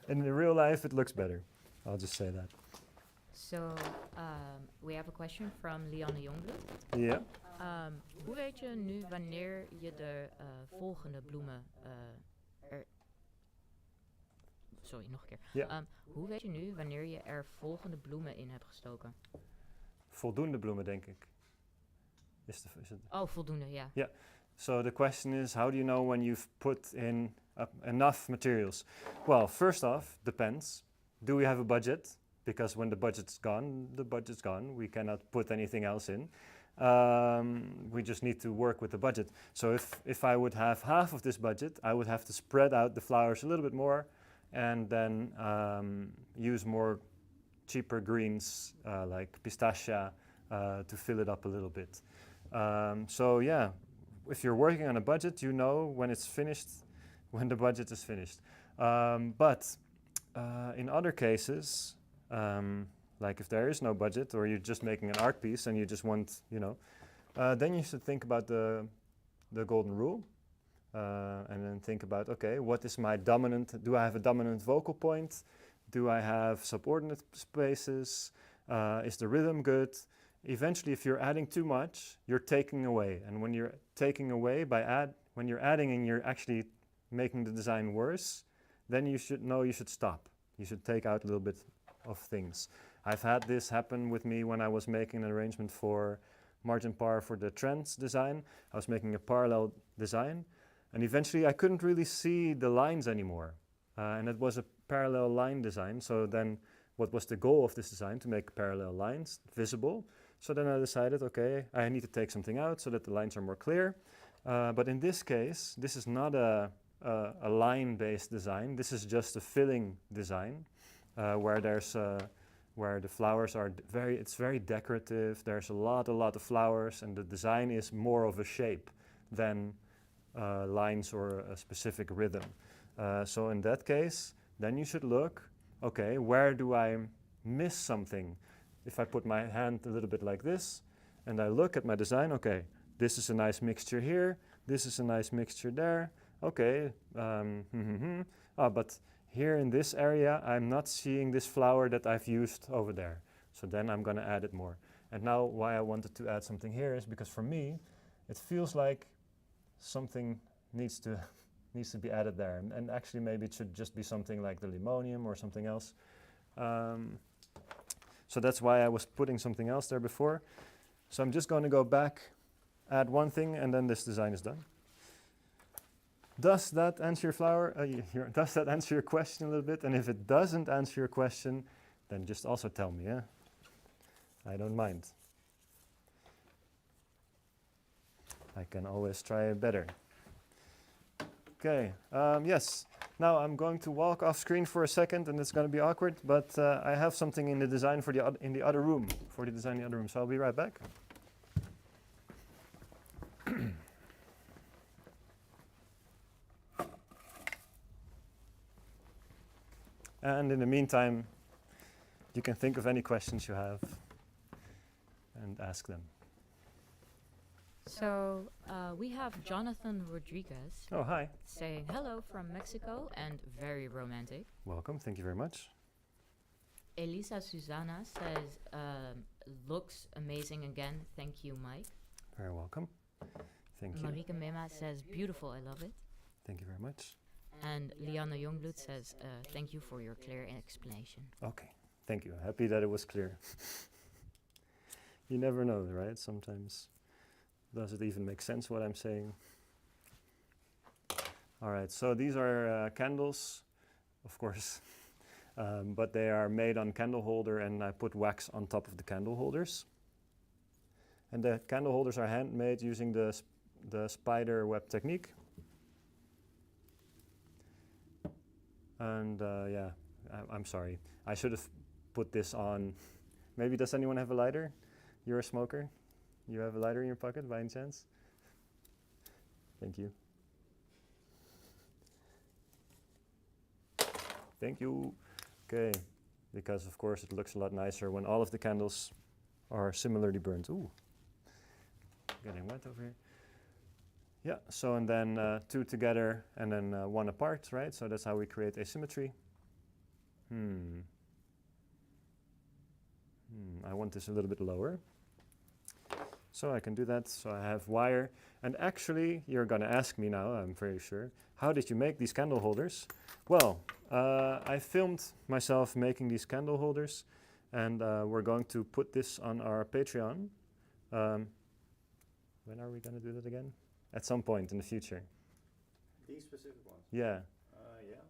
In the real life, it looks better. I'll just say that. So, we have a question from Lianne Jongbloed. Yeah. Hoe weet je nu wanneer je de volgende bloemen sorry, nog een keer. Ja. Hoe weet je nu wanneer je er volgende bloemen in hebt gestoken? Voldoende bloemen, denk ik. Is het? Oh, voldoende, ja. Yeah. So the question is, how do you know when you've put in enough materials? Well, first off, depends. Do we have a budget? Because when the budget's gone, the budget's gone. We cannot put anything else in. We just need to work with the budget. So if I would have half of this budget, I would have to spread out the flowers a little bit more and then use more cheaper greens like pistachia to fill it up a little bit. So yeah, if you're working on a budget, you know when it's finished, when the budget is finished. But in other cases, like if there is no budget or you're just making an art piece and you just want, then you should think about the golden rule and then think about, okay, what is my dominant, do I have a dominant vocal point? Do I have subordinate spaces? Is the rhythm good? Eventually, if you're adding too much, you're taking away. And when you're taking away when you're adding and you're actually making the design worse, then you should know you should stop. You should take out a little bit of things. I've had this happen with me when I was making an arrangement for margin par for the trends design. I was making a parallel design, and eventually I couldn't really see the lines anymore. And it was a parallel line design, so then what was the goal of this design? To make parallel lines visible. So then I decided, okay, I need to take something out so that the lines are more clear. But in this case, this is not a line-based design. This is just a filling design where there's where the flowers are it's very decorative. There's a lot of flowers, and the design is more of a shape than lines or a specific rhythm. So in that case, then you should look, okay, where do I miss something? If I put my hand a little bit like this, and I look at my design, okay, this is a nice mixture here, this is a nice mixture there, okay, but here in this area, I'm not seeing this flower that I've used over there. So then I'm gonna add it more. And now why I wanted to add something here is because for me, it feels like something needs to be added there. And actually maybe it should just be something like the limonium or something else. So that's why I was putting something else there before. So I'm just going to go back, add one thing, and then this design is done. Does that answer does that answer your question a little bit? And if it doesn't answer your question, then just also tell me, yeah? I don't mind. I can always try better. Okay, yes. Now I'm going to walk off screen for a second, and it's going to be awkward, but I have something in the design for in the other room, for the design in the other room, so I'll be right back. And in the meantime, you can think of any questions you have and ask them. So we have Jonathan Rodriguez Oh, hi. saying hello from Mexico and very romantic. Welcome, thank you very much. Elisa Susana says, looks amazing again. Thank you, Mike. Very welcome. Thank you. Marika Mema says, beautiful, I love it. Thank you very much. And Liana Youngblood says, thank you for your clear explanation. Okay, thank you. Happy that it was clear. You never know, right? Sometimes. Does it even make sense what I'm saying? All right, so these are candles, of course, but they are made on candle holder, and I put wax on top of the candle holders. And the candle holders are handmade using the spider web technique. And yeah, I'm sorry. I should have put this on. Maybe does anyone have a lighter? You're a smoker? You have a lighter in your pocket by any chance? Thank you. Thank you. Okay, because of course it looks a lot nicer when all of the candles are similarly burnt. Ooh, getting wet over here. Yeah, so and then two together and then one apart, right? So that's how we create asymmetry. I want this a little bit lower. So I can do that. So I have wire. And actually, you're going to ask me now, I'm very sure, how did you make these candle holders? Well, I filmed myself making these candle holders, and we're going to put this on our Patreon. When are we going to do that again? At some point in the future. These specific ones? Yeah. Yeah.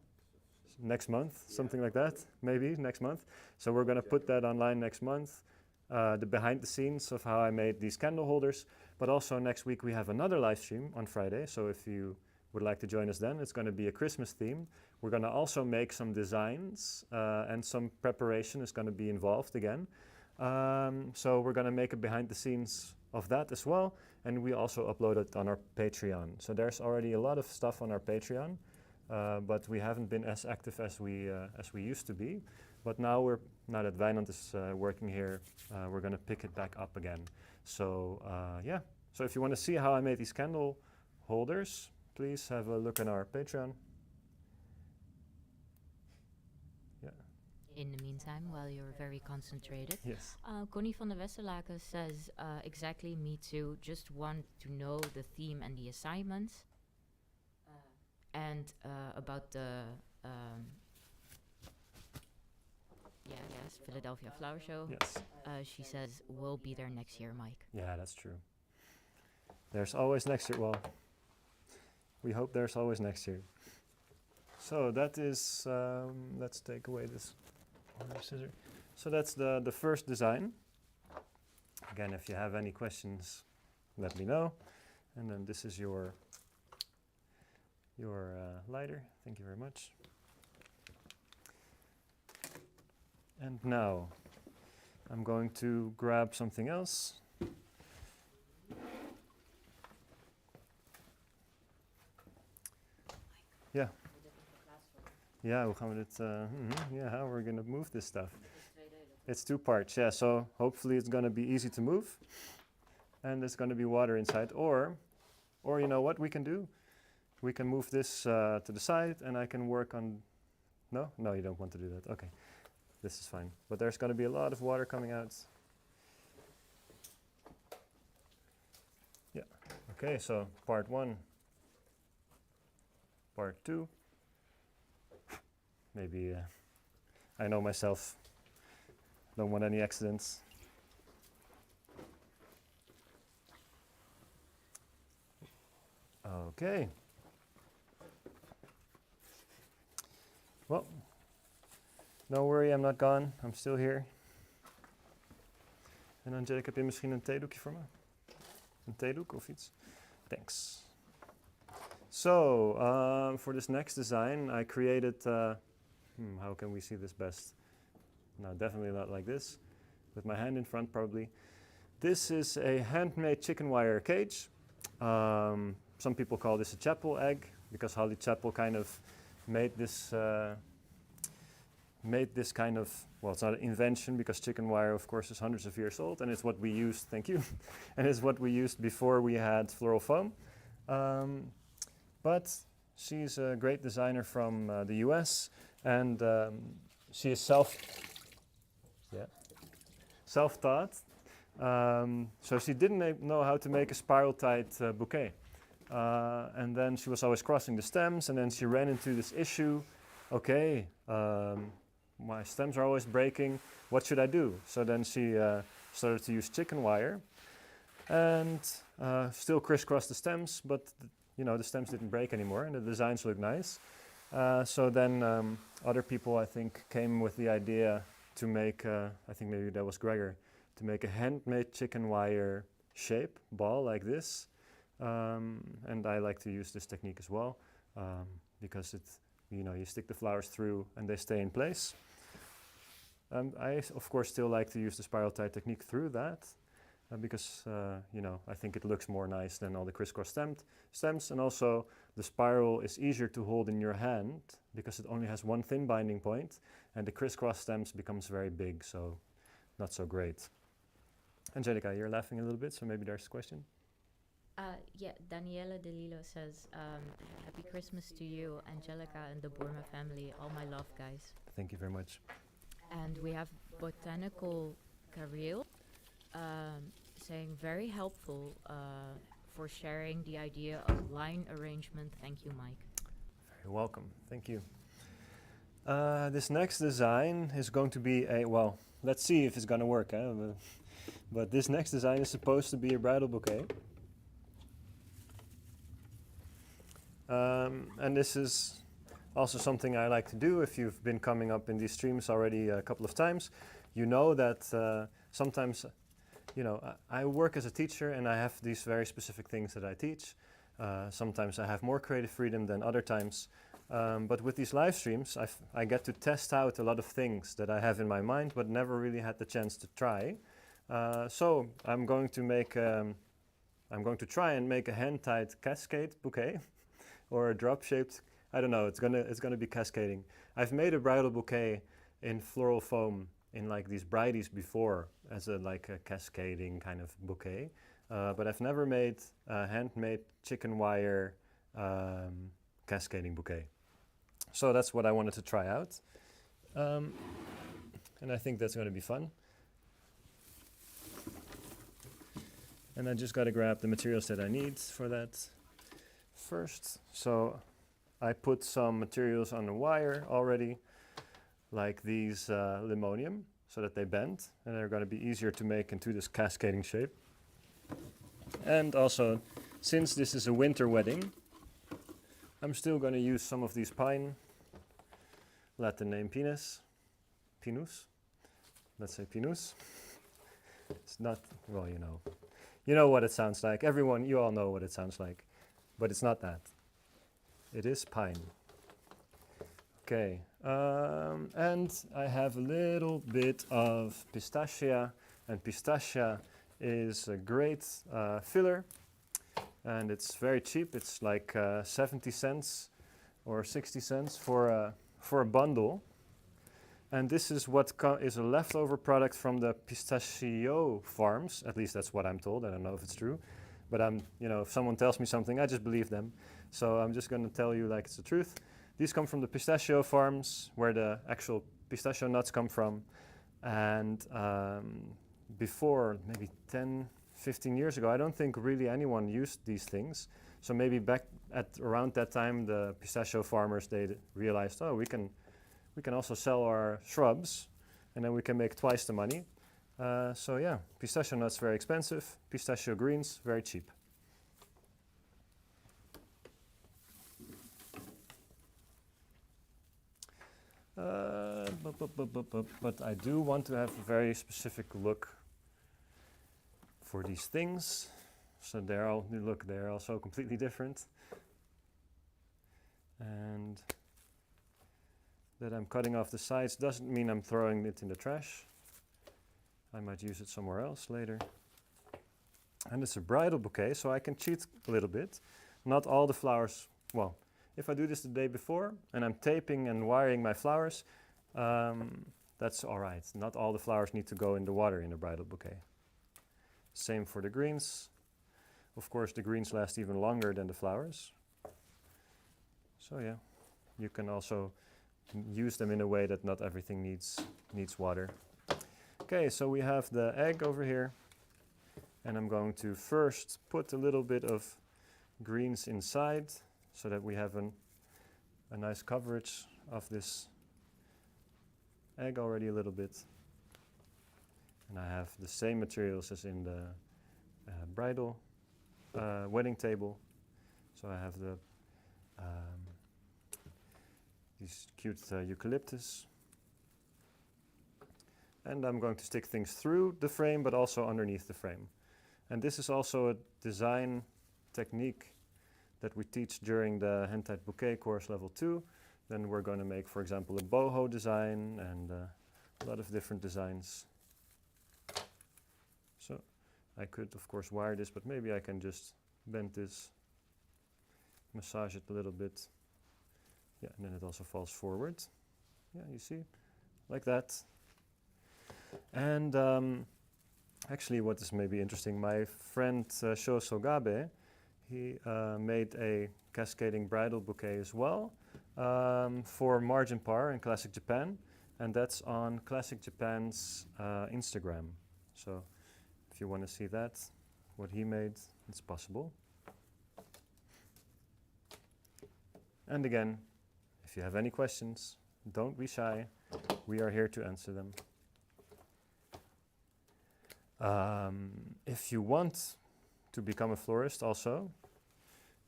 Next month, something like that, maybe next month. So we're going to put that online next month. The behind the scenes of how I made these candle holders. But also next week we have another live stream on Friday. So if you would like to join us then, it's going to be a Christmas theme. We're going to also make some designs and some preparation is going to be involved again. So we're going to make a behind the scenes of that as well. And we also upload it on our Patreon. So there's already a lot of stuff on our Patreon, but we haven't been as active as we used to be. But now that Wijnand is working here, we're going to pick it back up again. So yeah, so if you want to see how I made these candle holders, please have a look on our Patreon. Yeah. In the meantime, while you're very concentrated, Yes. Connie van der Westerlaken says, exactly, me too, just want to know the theme and the assignments. And about the yes, Philadelphia Flower Show. Yes. She says, we'll be there next year, Mike. Yeah, that's true. There's always next year. Well, we hope there's always next year. So that is, let's take away this scissor. So that's the first design. Again, if you have any questions, let me know. And then this is your lighter. Thank you very much. And now I'm going to grab something else. Yeah. Yeah, hoe gaan we dit? Yeah, how we're gonna move this stuff? It's 2 parts. Yeah, so hopefully it's gonna be easy to move, and there's gonna be water inside. Or you know what we can do? We can move this to the side, and I can work on. No, you don't want to do that. Okay, this is fine. But there's gonna be a lot of water coming out. Yeah. Okay, so part 1. Part 2. Maybe I know myself. Don't want any accidents. Okay. Well, don't worry, I'm not gone. I'm still here. En Angelica, heb je misschien een theedoekje voor me? Een theedoek of iets? Thanks. So, for this next design, I created, how can we see this best? No, definitely not like this, with my hand in front probably. This is a handmade chicken wire cage. Some people call this a chapel egg, because Holly Chapel kind of made this kind of, well, it's not an invention, because chicken wire, of course, is hundreds of years old, and it's what we used, thank you, and it's what we used before we had floral foam. But she's a great designer from the US, and she is self-taught. So she didn't know how to make a spiral-tied bouquet. And then she was always crossing the stems, and then she ran into this issue. Okay, my stems are always breaking. What should I do? So then she started to use chicken wire, and still crisscross the stems, but the stems didn't break anymore, and the designs look nice. So then other people, I think, came with the idea to make, I think maybe that was Gregor, to make a handmade chicken wire shape ball like this. And I like to use this technique as well, because you stick the flowers through and they stay in place. I, of course, still like to use the spiral tie technique through that, because I think it looks more nice than all the crisscross stems, and also the spiral is easier to hold in your hand because it only has one thin binding point, and the crisscross stems becomes very big, so not so great. Angelica, you're laughing a little bit, so maybe there's a question. Yeah, Daniela De Lilo says, happy Christmas to you, Angelica, and the Boerma family. All my love, guys. Thank you very much. And we have Botanical Caril saying, very helpful for sharing the idea of line arrangement. Thank you, Mike. Very welcome. Thank you. This next design is going to be well, let's see if it's going to work. But this next design is supposed to be a bridal bouquet. And this is also something I like to do. If you've been coming up in these streams already a couple of times, you know that sometimes, I work as a teacher and I have these very specific things that I teach. Sometimes I have more creative freedom than other times. But with these live streams, I get to test out a lot of things that I have in my mind, but never really had the chance to try. So I'm going to try and make a hand-tied cascade bouquet. Or a drop-shaped, I don't know, it's gonna be cascading. I've made a bridal bouquet in floral foam in like these bridies before as a cascading kind of bouquet, but I've never made a handmade chicken wire cascading bouquet. So that's what I wanted to try out, and I think that's going to be fun. And I just got to grab the materials that I need for that first. So I put some materials on the wire already, like these limonium, so that they bend, and they're going to be easier to make into this cascading shape. And also, since this is a winter wedding, I'm still going to use some of these pine, Latin name pinus, let's say pinus. It's not, well, you know what it sounds like. Everyone, you all know what it sounds like, but it's not that. It is pine. Okay, and I have a little bit of pistachia, and pistachia is a great filler, and it's very cheap. It's like 70 cents or 60 cents for a bundle. And this is what is a leftover product from the pistachio farms. At least that's what I'm told. I don't know if it's true, but if someone tells me something, I just believe them. So I'm just going to tell you like it's the truth. These come from the pistachio farms, where the actual pistachio nuts come from. And before, maybe 10, 15 years ago, I don't think really anyone used these things. So maybe back at around that time, the pistachio farmers, they realized, oh, we can also sell our shrubs, and then we can make twice the money. So yeah, pistachio nuts very expensive, pistachio greens very cheap. But I do want to have a very specific look for these things. So they're also completely different. And that I'm cutting off the sides doesn't mean I'm throwing it in the trash. I might use it somewhere else later. And it's a bridal bouquet, so I can cheat a little bit. Not all the flowers, well, if I do this the day before and I'm taping and wiring my flowers, that's all right. Not all the flowers need to go in the water in a bridal bouquet. Same for the greens. Of course, the greens last even longer than the flowers. So yeah, you can also use them in a way that not everything needs water. Okay, so we have the egg over here, and I'm going to first put a little bit of greens inside so that we have a nice coverage of this egg already a little bit. And I have the same materials as in the bridal wedding table. So I have the these cute eucalyptus. And I'm going to stick things through the frame, but also underneath the frame. And this is also a design technique that we teach during the handtied bouquet course level 2. Then we're going to make, for example, a boho design and a lot of different designs. So I could, of course, wire this, but maybe I can just bend this, massage it a little bit. Yeah, and then it also falls forward. Yeah, you see, like that. And actually, what is maybe interesting, my friend Sho Sogabe, he made a cascading bridal bouquet as well for Margin Par in Classic Japan, and that's on Classic Japan's Instagram. So if you want to see that, what he made, it's possible. And again, if you have any questions, don't be shy. We are here to answer them. If you want to become a florist also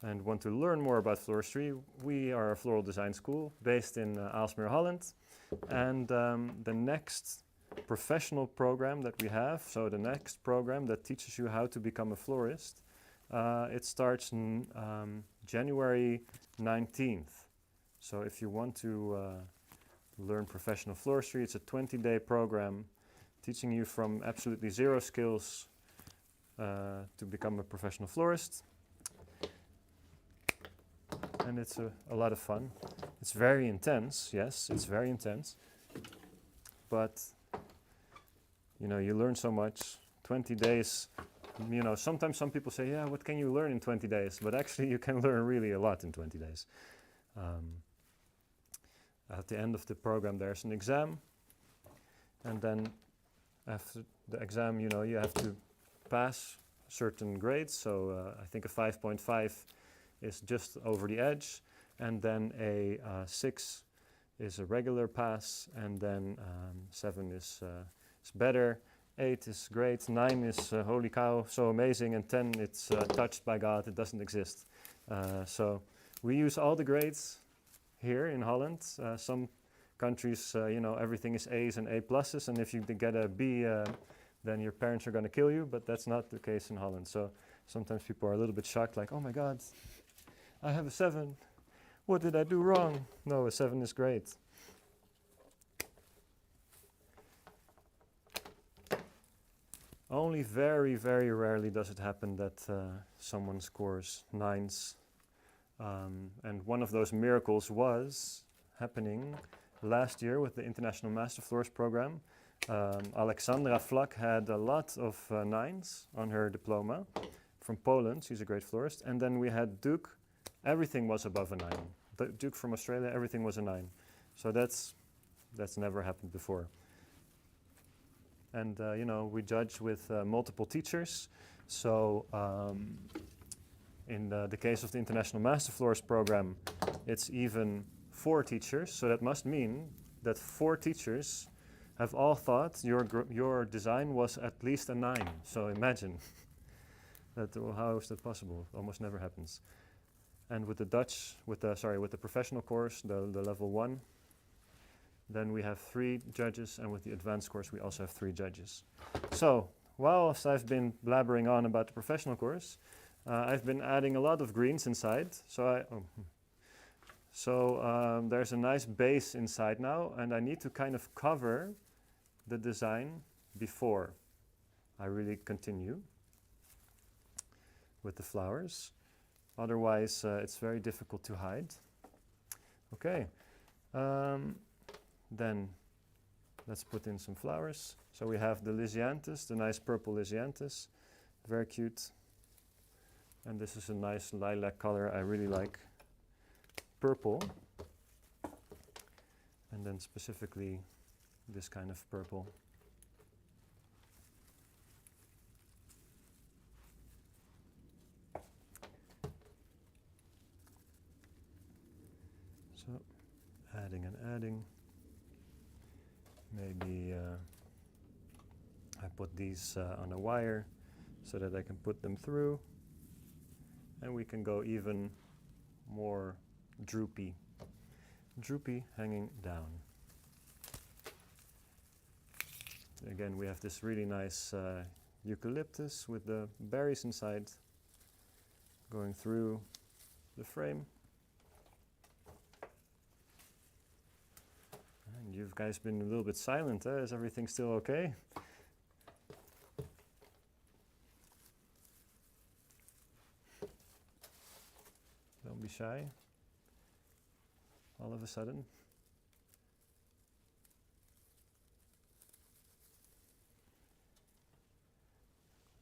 and want to learn more about floristry, we are a floral design school based in Aalsmeer, Holland. And the next professional program that we have, so the next program that teaches you how to become a florist, it starts in January 19th. So if you want to learn professional floristry, it's a 20-day program teaching you from absolutely zero skills to become a professional florist. And it's a lot of fun. It's very intense, yes, it's very intense. But, you know, you learn so much. 20 days, you know, sometimes some people say, yeah, what can you learn in 20 days? But actually you can learn really a lot in 20 days. At the end of the program there's an exam, and then after the exam, you know, you have to pass certain grades. So I think a 5.5 is just over the edge, and then a 6 is a regular pass, and then 7 is better, 8 is great, 9 is holy cow, so amazing, and 10 it's touched by God, it doesn't exist. So we use all the grades here in Holland. Some countries, everything is A's and A pluses, and if you get a B, then your parents are going to kill you, but that's not the case in Holland. So sometimes people are a little bit shocked, like, oh my God, I have a 7. What did I do wrong? No, a 7 is great. Only very, very rarely does it happen that someone scores 9s. And one of those miracles was happening last year with the International Master Florist program. Alexandra Flak had a lot of 9s on her diploma from Poland. She's a great florist. And then we had Duke. Everything was above a 9. The Duke from Australia, everything was a 9. So that's never happened before. And we judge with multiple teachers. So in the case of the International Master Florist program, it's even 4 teachers. So that must mean that 4 teachers have all thought your design was at least a 9. So imagine that. How is that possible? It almost never happens. And with the professional course, the level 1, then we have 3 judges, and with the advanced course we also have 3 judges. So whilst I've been blabbering on about the professional course, I've been adding a lot of greens inside. So there's a nice base inside now, and I need to kind of cover the design before I really continue with the flowers. Otherwise, it's very difficult to hide. Okay, then let's put in some flowers. So we have the Lysianthus, the nice purple Lysianthus, very cute. And this is a nice lilac color. I really like purple. And then specifically this kind of purple. So adding and adding. Maybe I put these on a wire so that I can put them through, and we can go even more droopy hanging down. Again, we have this really nice eucalyptus with the berries inside going through the frame. And you guys been a little bit silent. Is everything still okay? Don't be shy. All of a sudden.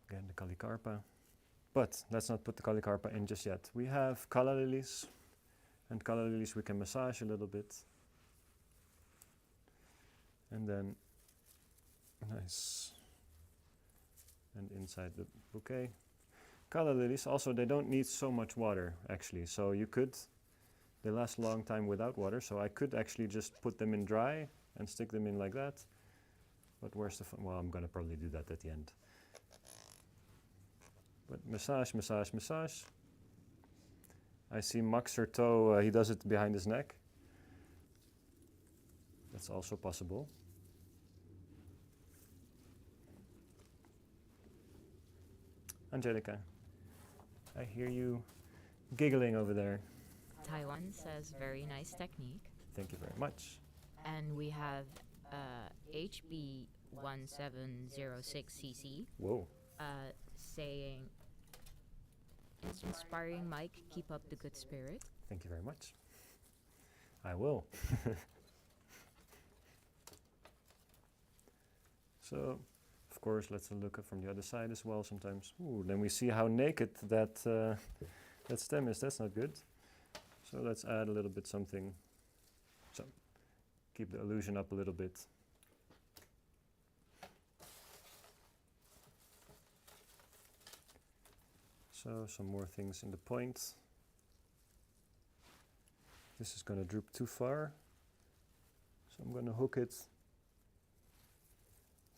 Again, the Calicarpa. But let's not put the Calicarpa in just yet. We have calla lilies. And calla lilies we can massage a little bit. And then, nice. And inside the bouquet. Calla lilies, also they don't need so much water actually. So they last a long time without water. So I could actually just put them in dry and stick them in like that. But where's the fun? Well, I'm gonna probably do that at the end. But massage, massage, massage. I see Max Herto, he does it behind his neck. That's also possible. Angelica, I hear you giggling over there. Taiwan says very nice technique. Thank you very much. And we have HB1706cc Whoa. saying, it's inspiring Mike, keep up the good spirit. Thank you very much. I will. So, of course, let's look from the other side as well sometimes. Ooh, then we see how naked that stem is. That's not good. So let's add a little bit something. So, keep the illusion up a little bit. So, some more things in the point. This is going to droop too far. So I'm going to hook it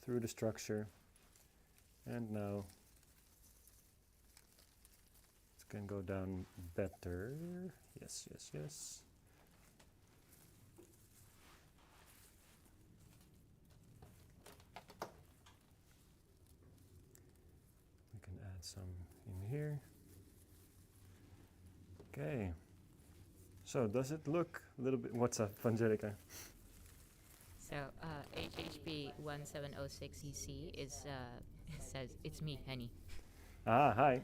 through the structure, and now it can go down better. Yes, yes, yes. We can add some in here. Okay. So does it look a little bit, what's up, Angelica? So HHP 1706EC is says it's me, Henny. Ah, hi.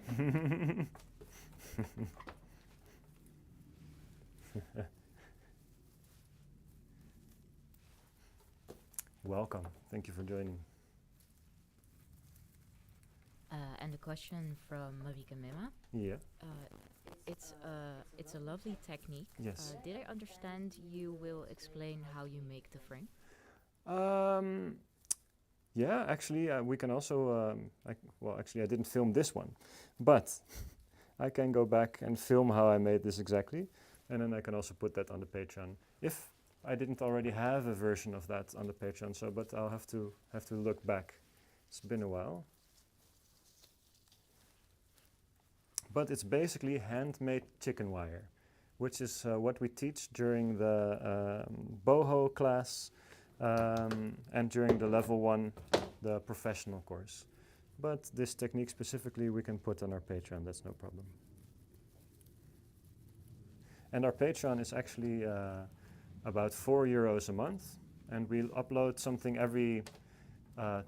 Welcome. Thank you for joining. And a question from Marika Mema. Yeah. It's a lovely technique. Yes. Did I understand you will explain how you make the frame? Yeah, actually, we can also, well, actually, I didn't film this one, but I can go back and film how I made this exactly, and then I can also put that on the Patreon. If I didn't already have a version of that on the Patreon, so, but I'll have to look back. It's been a while. But it's basically handmade chicken wire, which is what we teach during the boho class and during the level 1, the professional course. But this technique specifically we can put on our Patreon, that's no problem. And our Patreon is actually about €4 a month, and we'll upload something every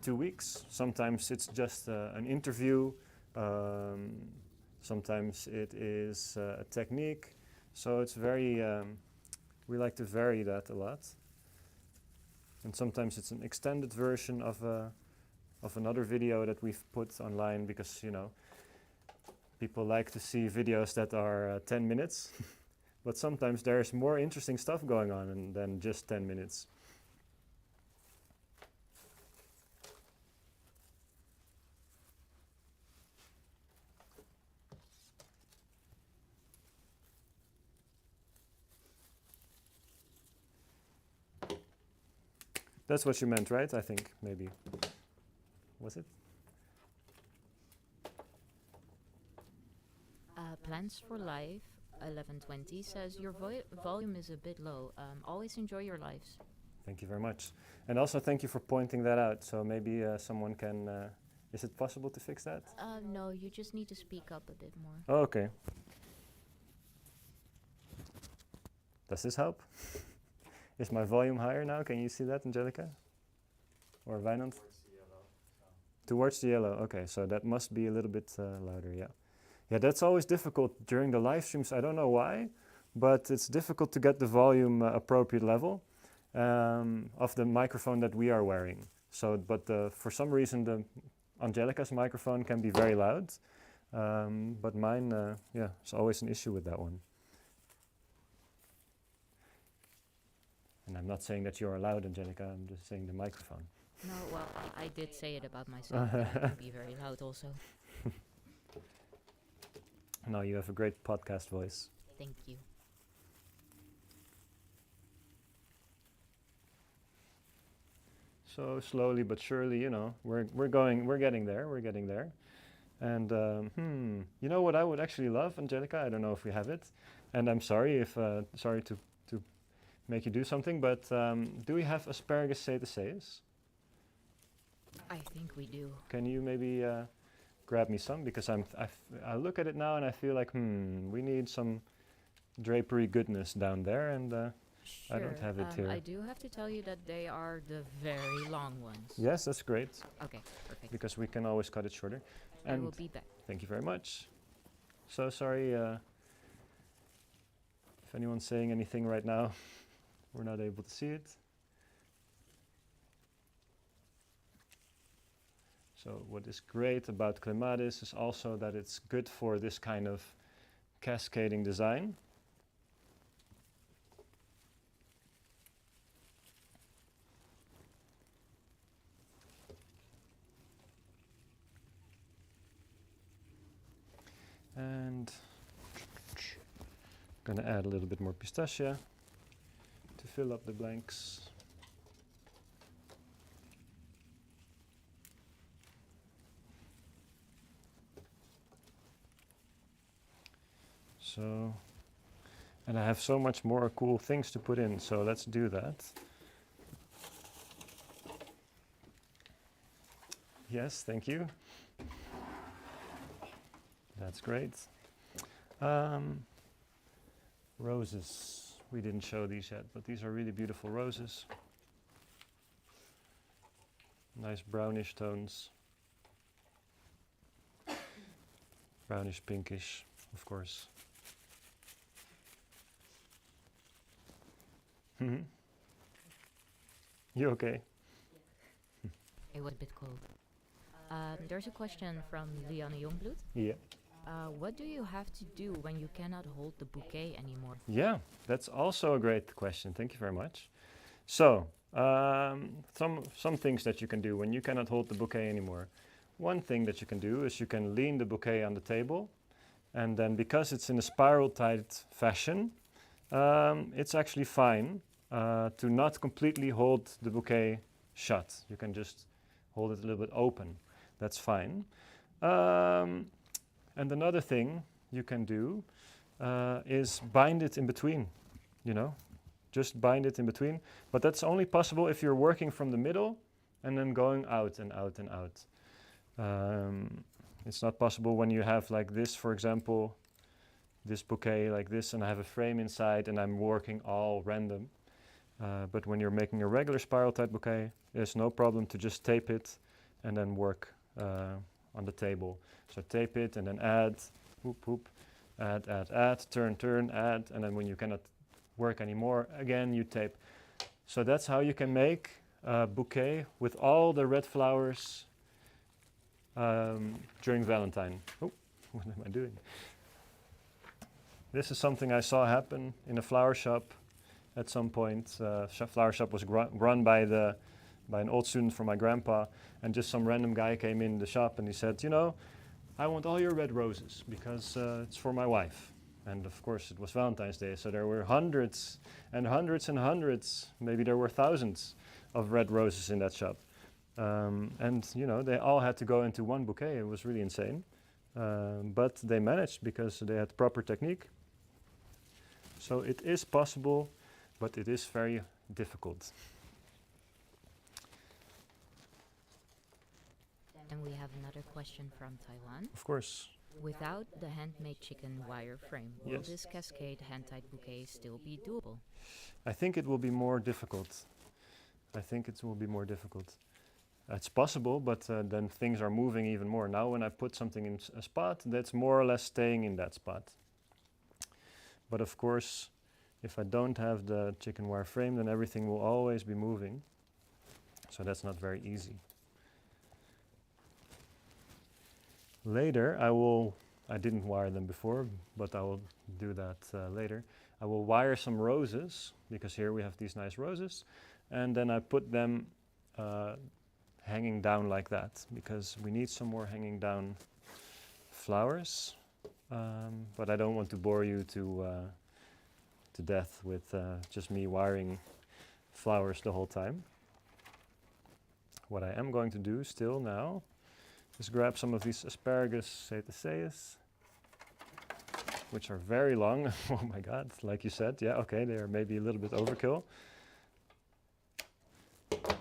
2 weeks. Sometimes it's just an interview, sometimes it is a technique, so it's very, we like to vary that a lot. And sometimes it's an extended version of another video that we've put online because, you know, people like to see videos that are 10 minutes, but sometimes there's more interesting stuff going on than just 10 minutes. That's what you meant, right? I think, maybe. Was it? Plans for Life 1120 says your volume is a bit low. Always enjoy your lives. Thank you very much. And also thank you for pointing that out. So maybe someone can, is it possible to fix that? No, you just need to speak up a bit more. Oh, okay. Does this help? Is my volume higher now? Can you see that, Angelica? Or Wijnand? Towards the yellow. So. Towards the yellow, okay, so that must be a little bit louder, yeah. Yeah, that's always difficult during the live streams, I don't know why, but it's difficult to get the volume appropriate level of the microphone that we are wearing. So, but for some reason, Angelica's microphone can be very loud, but mine, yeah, it's always an issue with that one. And I'm not saying that you're loud, Angelica, I'm just saying the microphone. No, well, I did say it about myself. But I can be very loud also. No, you have a great podcast voice. Thank you. So slowly but surely, you know, we're getting there. And you know what I would actually love, Angelica? I don't know if we have it, and I'm sorry if sorry to make you do something, but do we have asparagus CTC's? I think we do. Can you maybe grab me some? Because I look at it now and I feel like, we need some drapery goodness down there, and Sure. I don't have it here. I do have to tell you that they are the very long ones. Yes, that's great, Okay, perfect. because we can always cut it shorter. I And will be back. thank you very much. So sorry if anyone's saying anything right now. We're not able to see it. So what is great about Clematis is also that it's good for this kind of cascading design. And I'm gonna add a little bit more pistachia to fill up the blanks. So, and I have so much more cool things to put in, so let's do that. Yes, thank you. That's great. Roses. We didn't show these yet, but these are really beautiful roses. Nice brownish tones. Brownish pinkish, of course. You okay? It was a bit cold. There's a question from Lianne Jongbloed. Yeah. What do you have to do when you cannot hold the bouquet anymore? Yeah, that's also a great question. Thank you very much. So, some things that you can do when you cannot hold the bouquet anymore. One thing that you can do is you can lean the bouquet on the table, and then because it's in a spiral-tied fashion, it's actually fine to not completely hold the bouquet shut. You can just hold it a little bit open. That's fine. And another thing you can do is bind it in between, you know, just bind it in between. But that's only possible if you're working from the middle and then going out and out and out. It's not possible when you have like this, for example, this bouquet like this, and I have a frame inside and I'm working all random. But when you're making a regular spiral tied bouquet, there's no problem to just tape it and then work on the table. So tape it and then add, whoop, whoop, add, turn, add, and then when you cannot work anymore, again you tape. So that's how you can make a bouquet with all the red flowers during Valentine. Oh, what am I doing? This is something I saw happen in a flower shop at some point. Flower shop was run by an old student from my grandpa, and just some random guy came in the shop and he said, you know, I want all your red roses because it's for my wife. And of course it was Valentine's Day, so there were hundreds and hundreds and hundreds, maybe there were thousands of red roses in that shop. And you know, they all had to go into one bouquet. It was really insane. But they managed because they had proper technique. So it is possible, but it is very difficult. And we have another question from Taiwan. Of course. Without the handmade chicken wire frame, will Yes. this cascade hand-tied bouquet still be doable? I think it will be more difficult. I think it will be more difficult. It's possible, but then things are moving even more. Now when I put something in a spot, that's more or less staying in that spot. But of course, if I don't have the chicken wire frame, then everything will always be moving. So that's not very easy. Later, I didn't wire them before, but I will do that later. I will wire some roses, because here we have these nice roses, and then I put them hanging down like that, because we need some more hanging down flowers. But I don't want to bore you to death with just me wiring flowers the whole time. What I am going to do still now is grab some of these asparagus cetaceus, which are very long. Oh my god, like you said, yeah, okay, they are maybe a little bit overkill.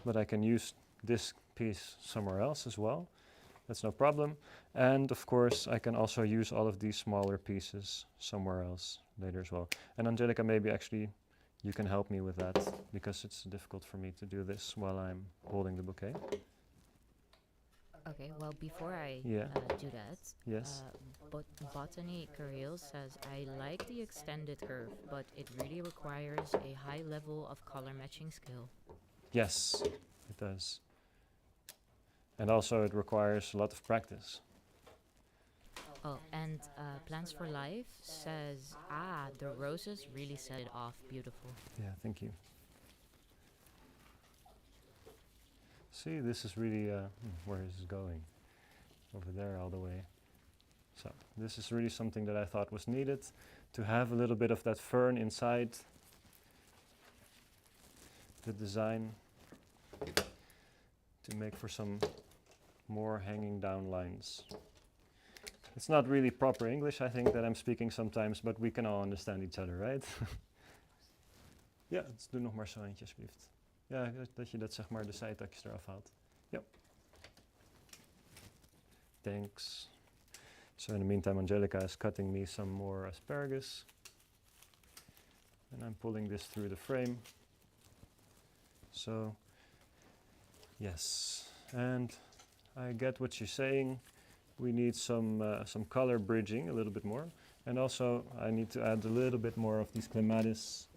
But I can use this piece somewhere else as well. That's no problem. And of course, I can also use all of these smaller pieces somewhere else later as well. And Angelica, maybe actually you can help me with that, because it's difficult for me to do this while I'm holding the bouquet. Okay, well, before I Yeah. do that, Yes. Botany Caril says, I like the extended curve, but it really requires a high level of color matching skill. Yes, it does. And also it requires a lot of practice. Oh, and Plants for Life says, the roses really set it off beautiful. Yeah, thank you. See, this is really, where is it going? Over there all the way. So, this is really something that I thought was needed, to have a little bit of that fern inside the design, to make for some more hanging down lines. It's not really proper English, I think, that I'm speaking sometimes, but we can all understand each other, right? Ja, dus doe nog maar zo eentje, alsjeblieft. Ja, dat je dat zeg maar de zijtakjes eraf haalt. Yep. Thanks. So in the meantime, Angelica is cutting me some more asparagus. And I'm pulling this through the frame. So, yes. And I get what you're saying. We need some color bridging, a little bit more. And also, I need to add a little bit more of these clematis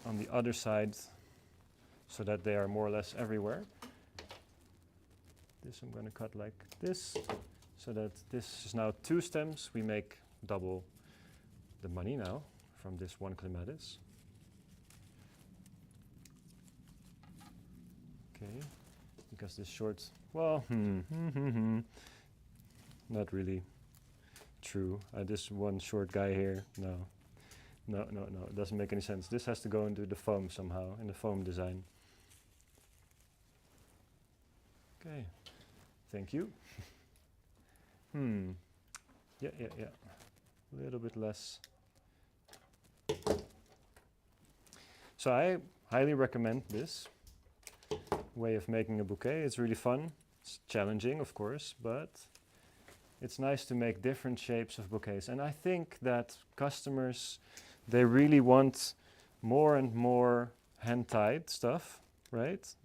on the other side so that they are more or less everywhere. This I'm going to cut like this, so that this is now 2 stems. We make double the money now from this one clematis. Okay, because this short, well, not really true. This one short guy here, no, it doesn't make any sense. This has to go into the foam somehow, in the foam design. Okay, thank you. Yeah. A little bit less. So I highly recommend this way of making a bouquet. It's really fun. It's challenging, of course, but it's nice to make different shapes of bouquets. And I think that customers, they really want more and more hand-tied stuff, right?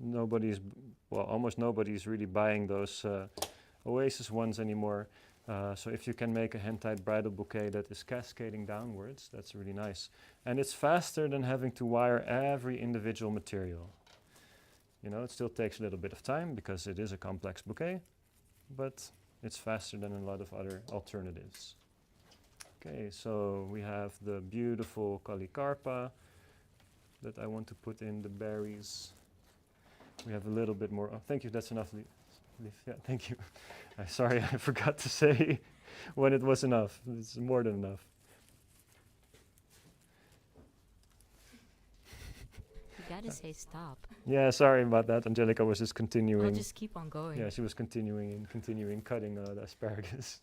Almost nobody's really buying those Oasis ones anymore. So if you can make a hand-tied bridal bouquet that is cascading downwards, that's really nice. And it's faster than having to wire every individual material. You know, it still takes a little bit of time because it is a complex bouquet, but it's faster than a lot of other alternatives. Okay, so we have the beautiful Calicarpa that I want to put in the berries. We have a little bit more. Oh, thank you, that's enough. Yeah, thank you. Sorry, I forgot to say when it was enough. It's more than enough. You gotta say stop. Yeah, sorry about that. Angelica was just continuing. I'll just keep on going. Yeah, she was continuing cutting the asparagus.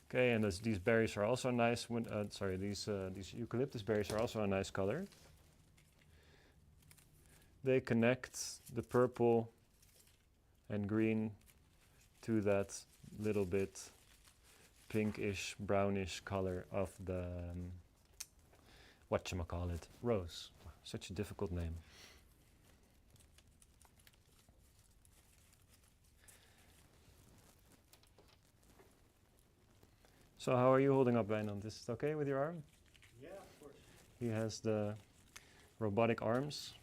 Okay, and these berries are also nice. These eucalyptus berries are also a nice color. They connect the purple and green to that little bit pinkish, brownish color of the whatchamacallit, rose. Such a difficult name. So how are you holding up, Wijnand? Is it okay with your arm? Yeah, of course. He has the robotic arms.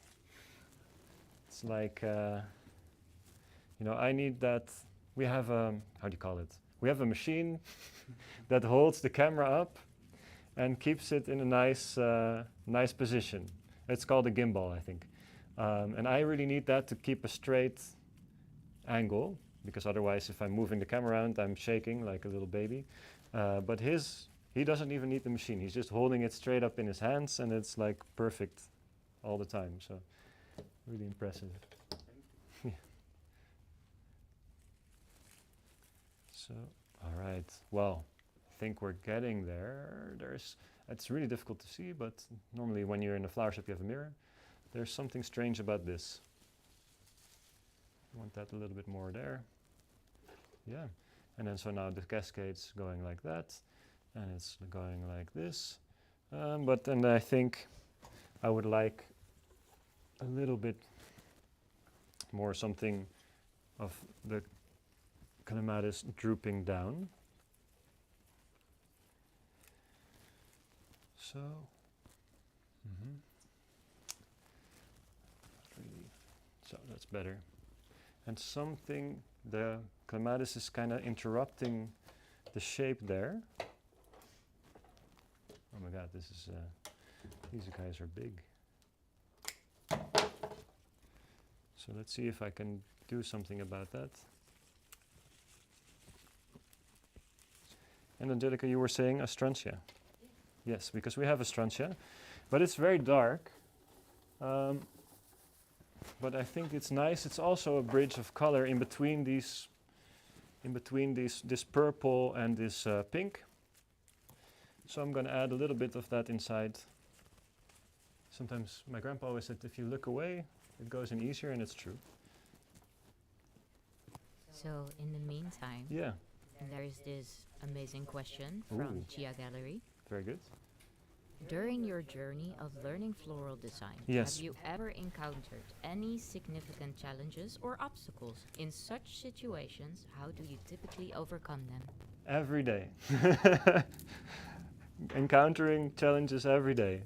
It's like, you know, I need that. We have a, how do you call it? We have a machine that holds the camera up and keeps it in a nice position. It's called a gimbal, I think. And I really need that to keep a straight angle, because otherwise if I'm moving the camera around, I'm shaking like a little baby. But he doesn't even need the machine. He's just holding it straight up in his hands, and it's like perfect all the time. So really impressive. Yeah. So, all right. Well, I think we're getting there. It's really difficult to see, but normally when you're in a flower shop, you have a mirror. There's something strange about this. I want that a little bit more there. Yeah. And then so now the cascade's going like that, and it's going like this. But then I think I would like a little bit more something of the clematis drooping down. So, so that's better. And something, the clematis is kind of interrupting the shape there. Oh my God, these guys are big. So let's see if I can do something about that. And Angelica, you were saying astrantia. Yes, because we have astrantia, but it's very dark. But I think it's nice. It's also a bridge of color in between these in between this purple and this pink. So I'm going to add a little bit of that inside. Sometimes my grandpa always said, if you look away, it goes in easier, and it's true. So in the meantime, Yeah, there's this amazing question from Ooh. Gia Gallery. very good. During your journey of learning floral design, Yes. have you ever encountered any significant challenges or obstacles? In such situations, how do you typically overcome them? Every day. Encountering challenges every day.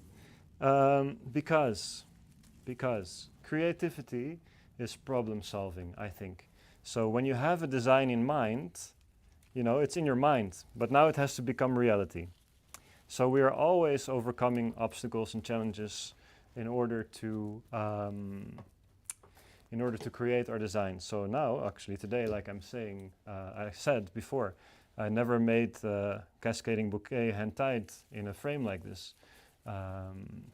Because creativity is problem solving, I think. So when you have a design in mind, you know, it's in your mind, but now it has to become reality. So we are always overcoming obstacles and challenges in order to create our design. So now, actually today, like I'm saying, I said before, I never made Cascading Bouquet hand-tied in a frame like this.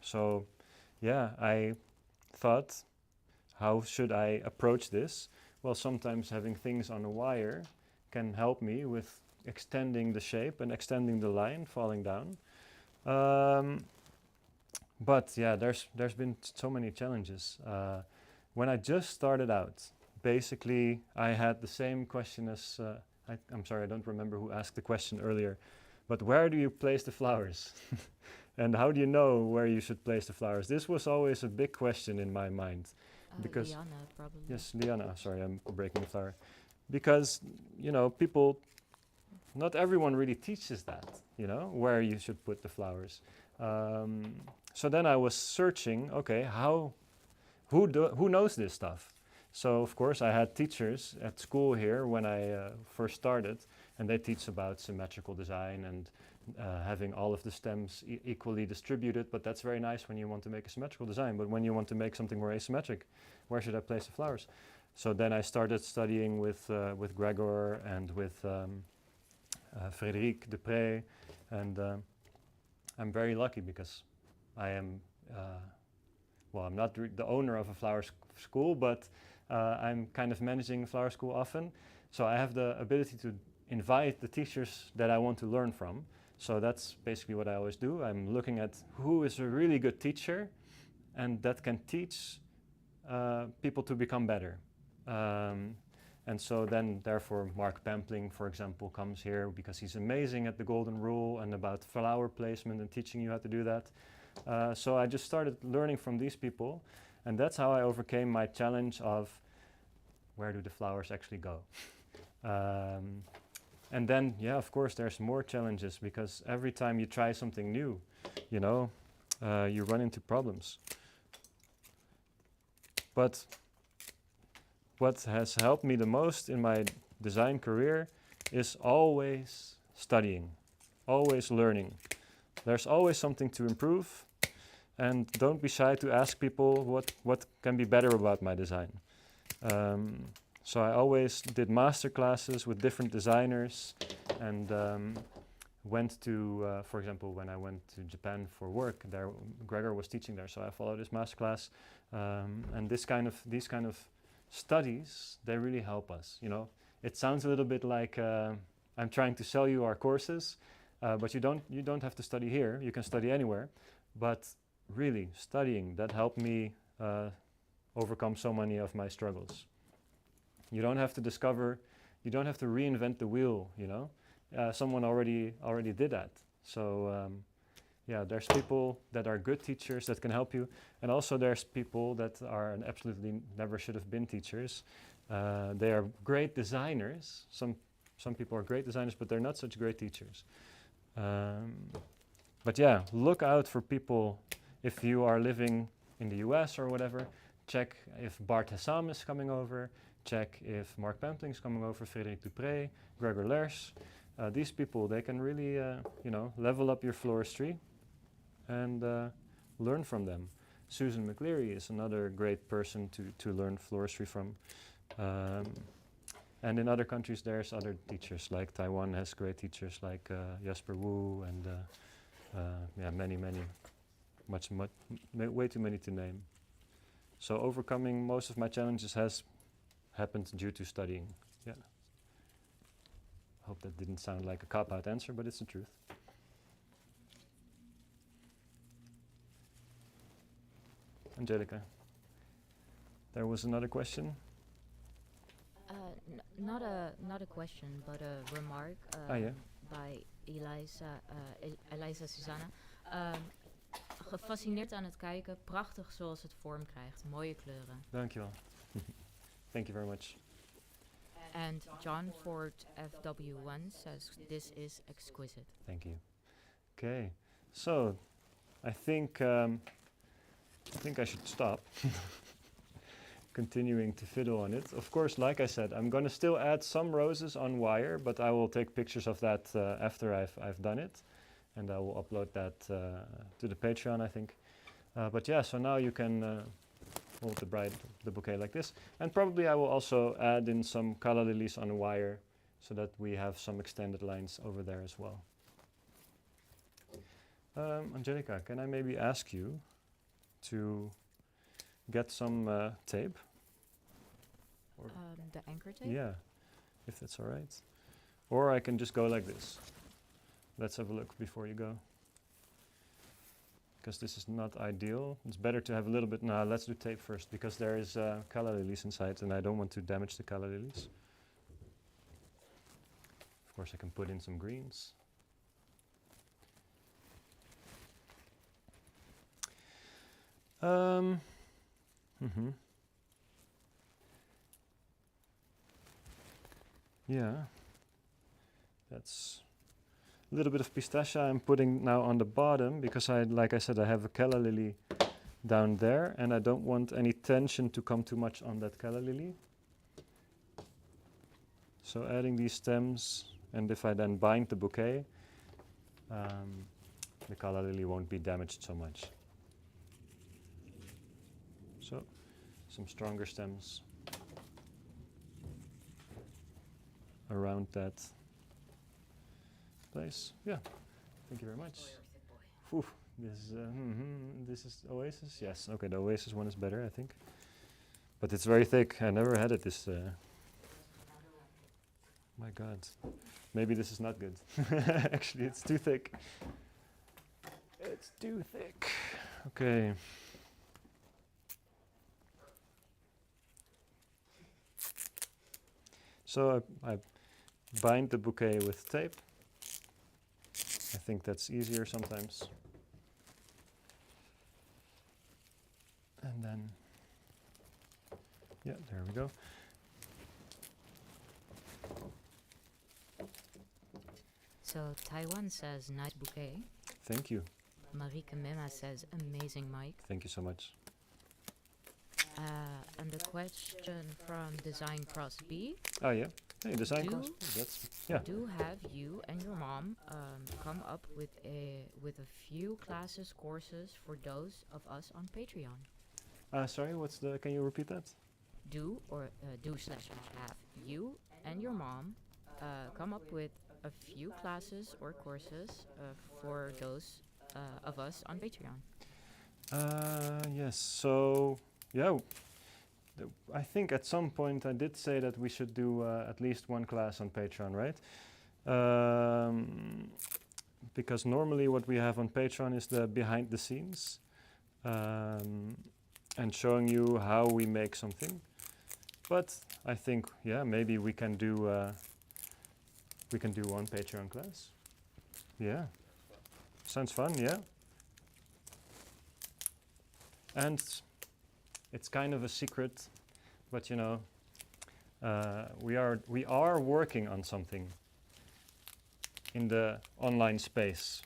So yeah, I thought, how should I approach this? Well, sometimes having things on a wire can help me with extending the shape and extending the line, falling down. But yeah, there's been so many challenges. When I just started out, basically I had the same question as, I'm sorry, I don't remember who asked the question earlier, but where do you place the flowers? And how do you know where you should place the flowers? This was always a big question in my mind. Because Liana, probably. yes, Liana, sorry, I'm breaking the flower. Because, you know, people, not everyone really teaches that, you know, where you should put the flowers. So then I was searching, okay, who knows this stuff? So of course I had teachers at school here when I first started, and they teach about symmetrical design and having all of the stems equally distributed, but that's very nice when you want to make a symmetrical design. But when you want to make something more asymmetric, where should I place the flowers? So then I started studying with Gregor and with Frédéric Depré, and I'm very lucky because I am, well, I'm not the owner of a flower school, but I'm kind of managing a flower school often. So I have the ability to invite the teachers that I want to learn from. So that's basically what I always do. I'm looking at who is a really good teacher and that can teach people to become better. And so then, therefore, Mark Pampling, for example, comes here because he's amazing at the golden rule and about flower placement and teaching you how to do that. So I just started learning from these people, and that's how I overcame my challenge of where do the flowers actually go. And then, yeah, of course, there's more challenges because every time you try something new, you know, you run into problems. But what has helped me the most in my design career is always studying, always learning. There's always something to improve, and don't be shy to ask people what can be better about my design. So I always did master classes with different designers, and went to, for example, when I went to Japan for work, there Gregor was teaching there, so I followed his master class, and these kind of studies, they really help us. You know, it sounds a little bit like I'm trying to sell you our courses, but you don't have to study here. You can study anywhere, but really studying, that helped me overcome so many of my struggles. You don't have to discover, you don't have to reinvent the wheel, you know. Someone already did that. So yeah, there's people that are good teachers that can help you, and also there's people that are absolutely never should have been teachers. They are great designers. Some people are great designers, but they're not such great teachers. But yeah, look out for people. If you are living in the US or whatever, check if Bart Hessam is coming over. Check if Mark Pampling is coming over, Frédéric Dupré, Gregor Lersch. These people, they can really, you know, level up your floristry and learn from them. Susan McLeary is another great person to learn floristry from. And in other countries, there's other teachers, like Taiwan has great teachers like Jasper Wu and yeah, many, way too many to name. So overcoming most of my challenges has happened due to studying. Yeah. Hope that didn't sound like a cop-out answer, but it's the truth. Angelica, there was another question. Not a question, but a remark Yeah. by Eliza Susanna. Gefascineerd aan het kijken, prachtig zoals het vorm krijgt, mooie kleuren. Dankjewel. Thank you very much. And John Ford FW1 says this is exquisite. Thank you. Okay, so I think I should stop continuing to fiddle on it. Of course, like I said, I'm going to still add some roses on wire, but I will take pictures of that after I've done it, and I will upload that to the Patreon, I think. But yeah, so now you can hold the bouquet like this, and probably I will also add in some calla lilies on wire, so that we have some extended lines over there as well. Angelica, can I maybe ask you to get some tape? Or The anchor tape? yeah, if that's all right. Or I can just go like this. Let's have a look before you go. Because this is not ideal. It's better to have a little bit. No, let's do tape first, because there is calla lilies inside, and I don't want to damage the calla lilies. Of course, I can put in some greens. Yeah, that's a little bit of pistachia I'm putting now on the bottom, because like I said, I have a calla lily down there, and I don't want any tension to come too much on that calla lily. So adding these stems, and if I then bind the bouquet, the calla lily won't be damaged so much. So, some stronger stems around that place. Yeah, thank you very much. Whew, this is Oasis? Yes, okay, the Oasis one is better, I think. But it's very thick. I never had it this... my God. Maybe this is not good. Actually, it's too thick. It's too thick. Okay. So I bind the bouquet with tape. I think that's easier sometimes. And then, yeah, there we go. So Taiwan says nice bouquet. Thank you. Marike Mema says amazing, Mike. Thank you so much. And the question from Design Cross B. Oh yeah. Hey, design Do- course. That's yeah. Do have you and your mom come up with a few classes, courses for those of us on Patreon? Sorry, what's the? Can you repeat that? Do have you and your mom come up with a few classes or courses for those of us on Patreon? Yes. So yeah, I think at some point I did say that we should do at least one class on Patreon, right? Because normally what we have on Patreon is the behind the scenes, and showing you how we make something. But I think, yeah, maybe we can do one Patreon class. Yeah, sounds fun. Yeah, and it's kind of a secret, but you know, we are working on something in the online space,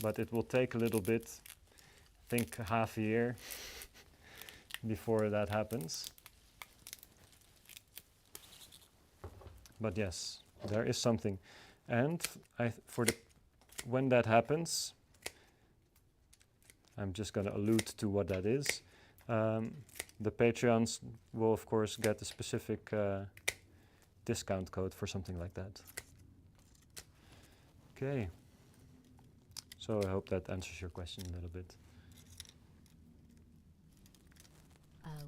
but it will take a little bit. I think half a year before that happens. But yes, there is something, and when that happens, I'm just going to allude to what that is. The Patreons will, of course, get a specific discount code for something like that. Okay. So I hope that answers your question a little bit.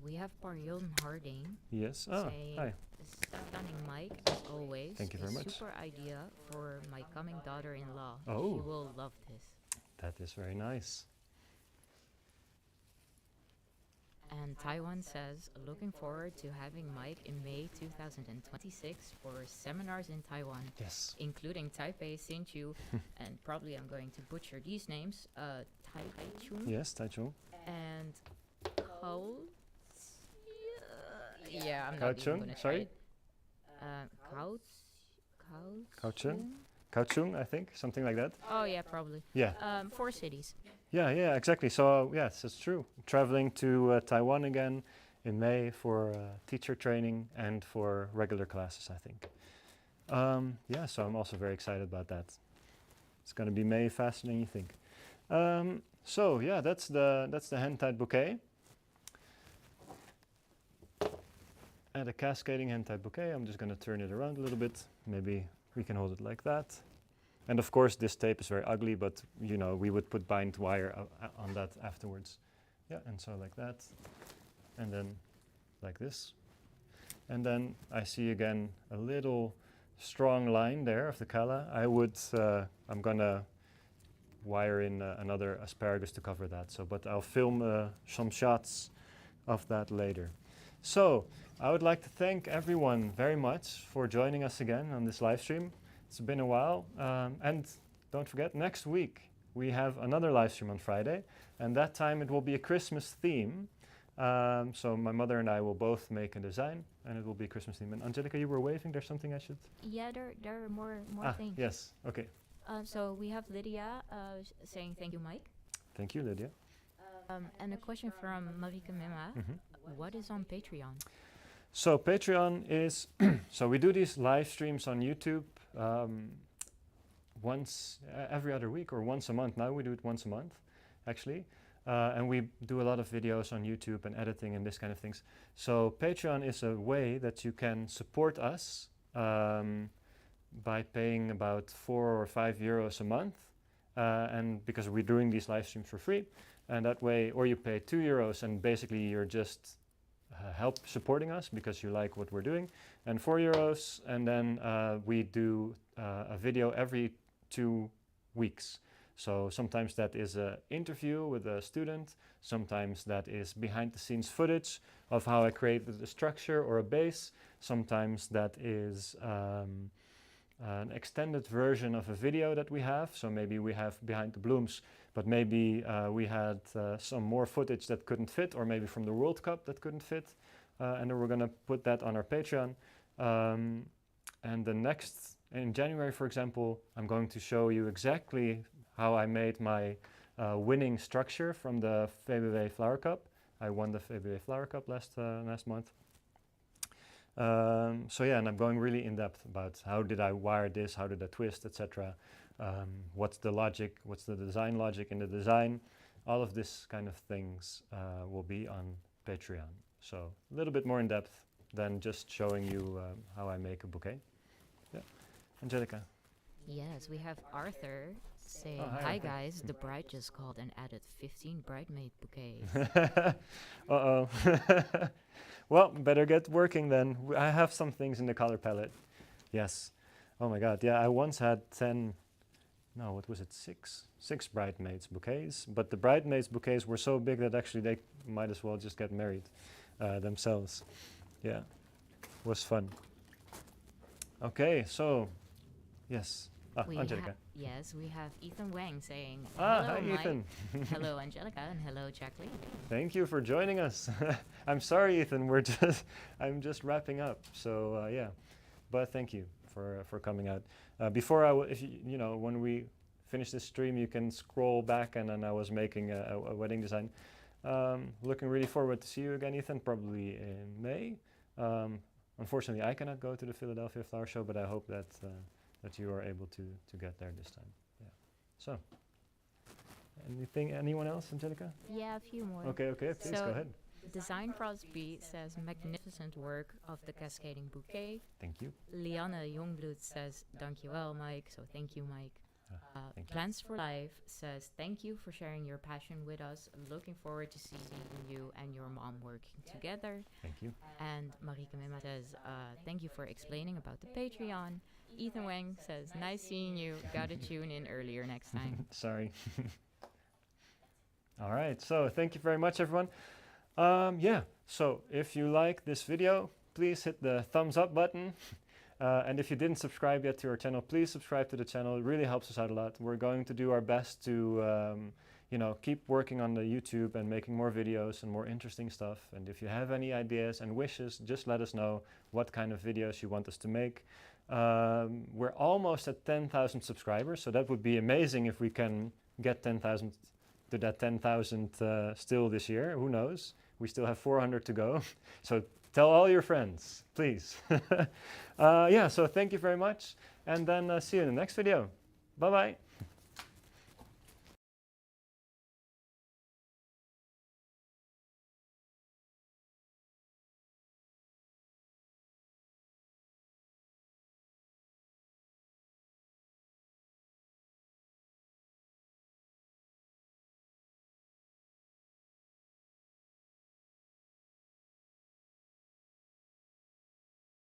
We have Parion Harding Yes. Oh, saying, hi. stunning Mike, as always. Thank you very a much. Super idea for my coming daughter-in-law. Oh. She will love this. That is very nice. And Taiwan says, looking forward to having Mike in May 2026 for seminars in Taiwan, Yes. including Taipei, Hsinchu, and probably I'm going to butcher these names, Taichung Yes, Taichung. and Kao. Yeah, I'm not even Kaohsiung, going to try sorry? it. Kao. Kaohsiung? Kaohsiung, I think, something like that. Oh yeah, probably. Yeah. 4 cities. Yeah, exactly. So, yes, it's true. Traveling to Taiwan again in May for teacher training and for regular classes, I think. Yeah, so I'm also very excited about that. It's going to be May faster than you think. So, yeah, that's the hand-tied bouquet. And a cascading hand-tied bouquet. I'm just going to turn it around a little bit. Maybe we can hold it like that. And of course, this tape is very ugly, but you know, we would put bind wire on that afterwards. Yeah, and so like that. And then like this. And then I see again a little strong line there of the calla. I'm gonna wire in another asparagus to cover that. So, but I'll film some shots of that later. So, I would like to thank everyone very much for joining us again on this live stream. It's been a while, and don't forget, next week we have another live stream on Friday, and that time it will be a Christmas theme. So my mother and I will both make a design, and it will be a Christmas theme. And Angelica, you were waving. There's something I should. Yeah, there are more things. Yes. Okay. So we have Lydia saying thank you, Mike. Thank you, Lydia. And a question from Marike Mema. What is on Patreon? So Patreon is so we do these live streams on YouTube once every other week or once a month. Now we do it once a month, actually. And we do a lot of videos on YouTube and editing and this kind of things. So Patreon is a way that you can support us by paying about 4 or 5 euros a month. And because we're doing these live streams for free. And that way, or you pay 2 euros and basically you're just help supporting us because you like what we're doing. And 4 euros, and then we do a video every 2 weeks. So sometimes that is an interview with a student, sometimes that is behind the scenes footage of how I created a structure or a base, sometimes that is an extended version of a video that we have. So maybe we have behind the blooms, but maybe we had some more footage that couldn't fit, or maybe from the World Cup that couldn't fit, and then we're going to put that on our Patreon. And the next, in January, for example, I'm going to show you exactly how I made my winning structure from the VBW Flower Cup. I won the VBW Flower Cup last month. So yeah, and I'm going really in depth about how did I wire this, how did I twist, etc. What's the logic, what's the design logic in the design. All of this kind of things will be on Patreon. So a little bit more in depth than just showing you how I make a bouquet. Yeah, Angelica. Yes, we have Arthur saying, Oh, hi, hi Arthur. guys, the bride just called and added 15 bridesmaid bouquets. Uh-oh. Well, better get working then. I have some things in the color palette. Yes. Oh my God. Yeah, I once had 6 bridesmaids bouquets. But the bridesmaids bouquets were so big that actually they might as well just get married themselves. Yeah, was fun. Okay, so yes. Angelica. Yes, we have Ethan Wang saying, Hi hello Mike, Ethan. hello Angelica, and hello Jacqueline. Thank you for joining us. I'm sorry, Ethan. I'm just wrapping up. So yeah, but thank you for coming out. Before if you know, when we finish this stream, you can scroll back, and then I was making a wedding design. Looking really forward to see you again, Ethan. Probably in May. Unfortunately, I cannot go to the Philadelphia Flower Show, but I hope that you are able to get there this time. Yeah. So. Anyone else, Angelica? Yeah, a few more. Okay, please go ahead. Design Crosby says, magnificent work of the Cascading Bouquet. Thank you. Lianne Jongbloed says, dankjewel Mike, so thank you Mike. thank you. Plans for Life says, thank you for sharing your passion with us. Looking forward to seeing you and your mom working together. Thank you. And Marike Mema says, thank you for explaining about the Patreon. Ethan Wang says, nice seeing you. Gotta tune in earlier next time. Sorry. All right, so thank you very much, everyone. Yeah, so if you like this video, please hit the thumbs up button. And if you didn't subscribe yet to our channel, please subscribe to the channel. It really helps us out a lot. We're going to do our best to, you know, keep working on the YouTube and making more videos and more interesting stuff. And if you have any ideas and wishes, just let us know what kind of videos you want us to make. We're almost at 10,000 subscribers, so that would be amazing if we can get 10,000 to that 10,000 still this year. Who knows? We still have 400 to go. So tell all your friends, please. Yeah, so thank you very much. And then see you in the next video. Bye-bye.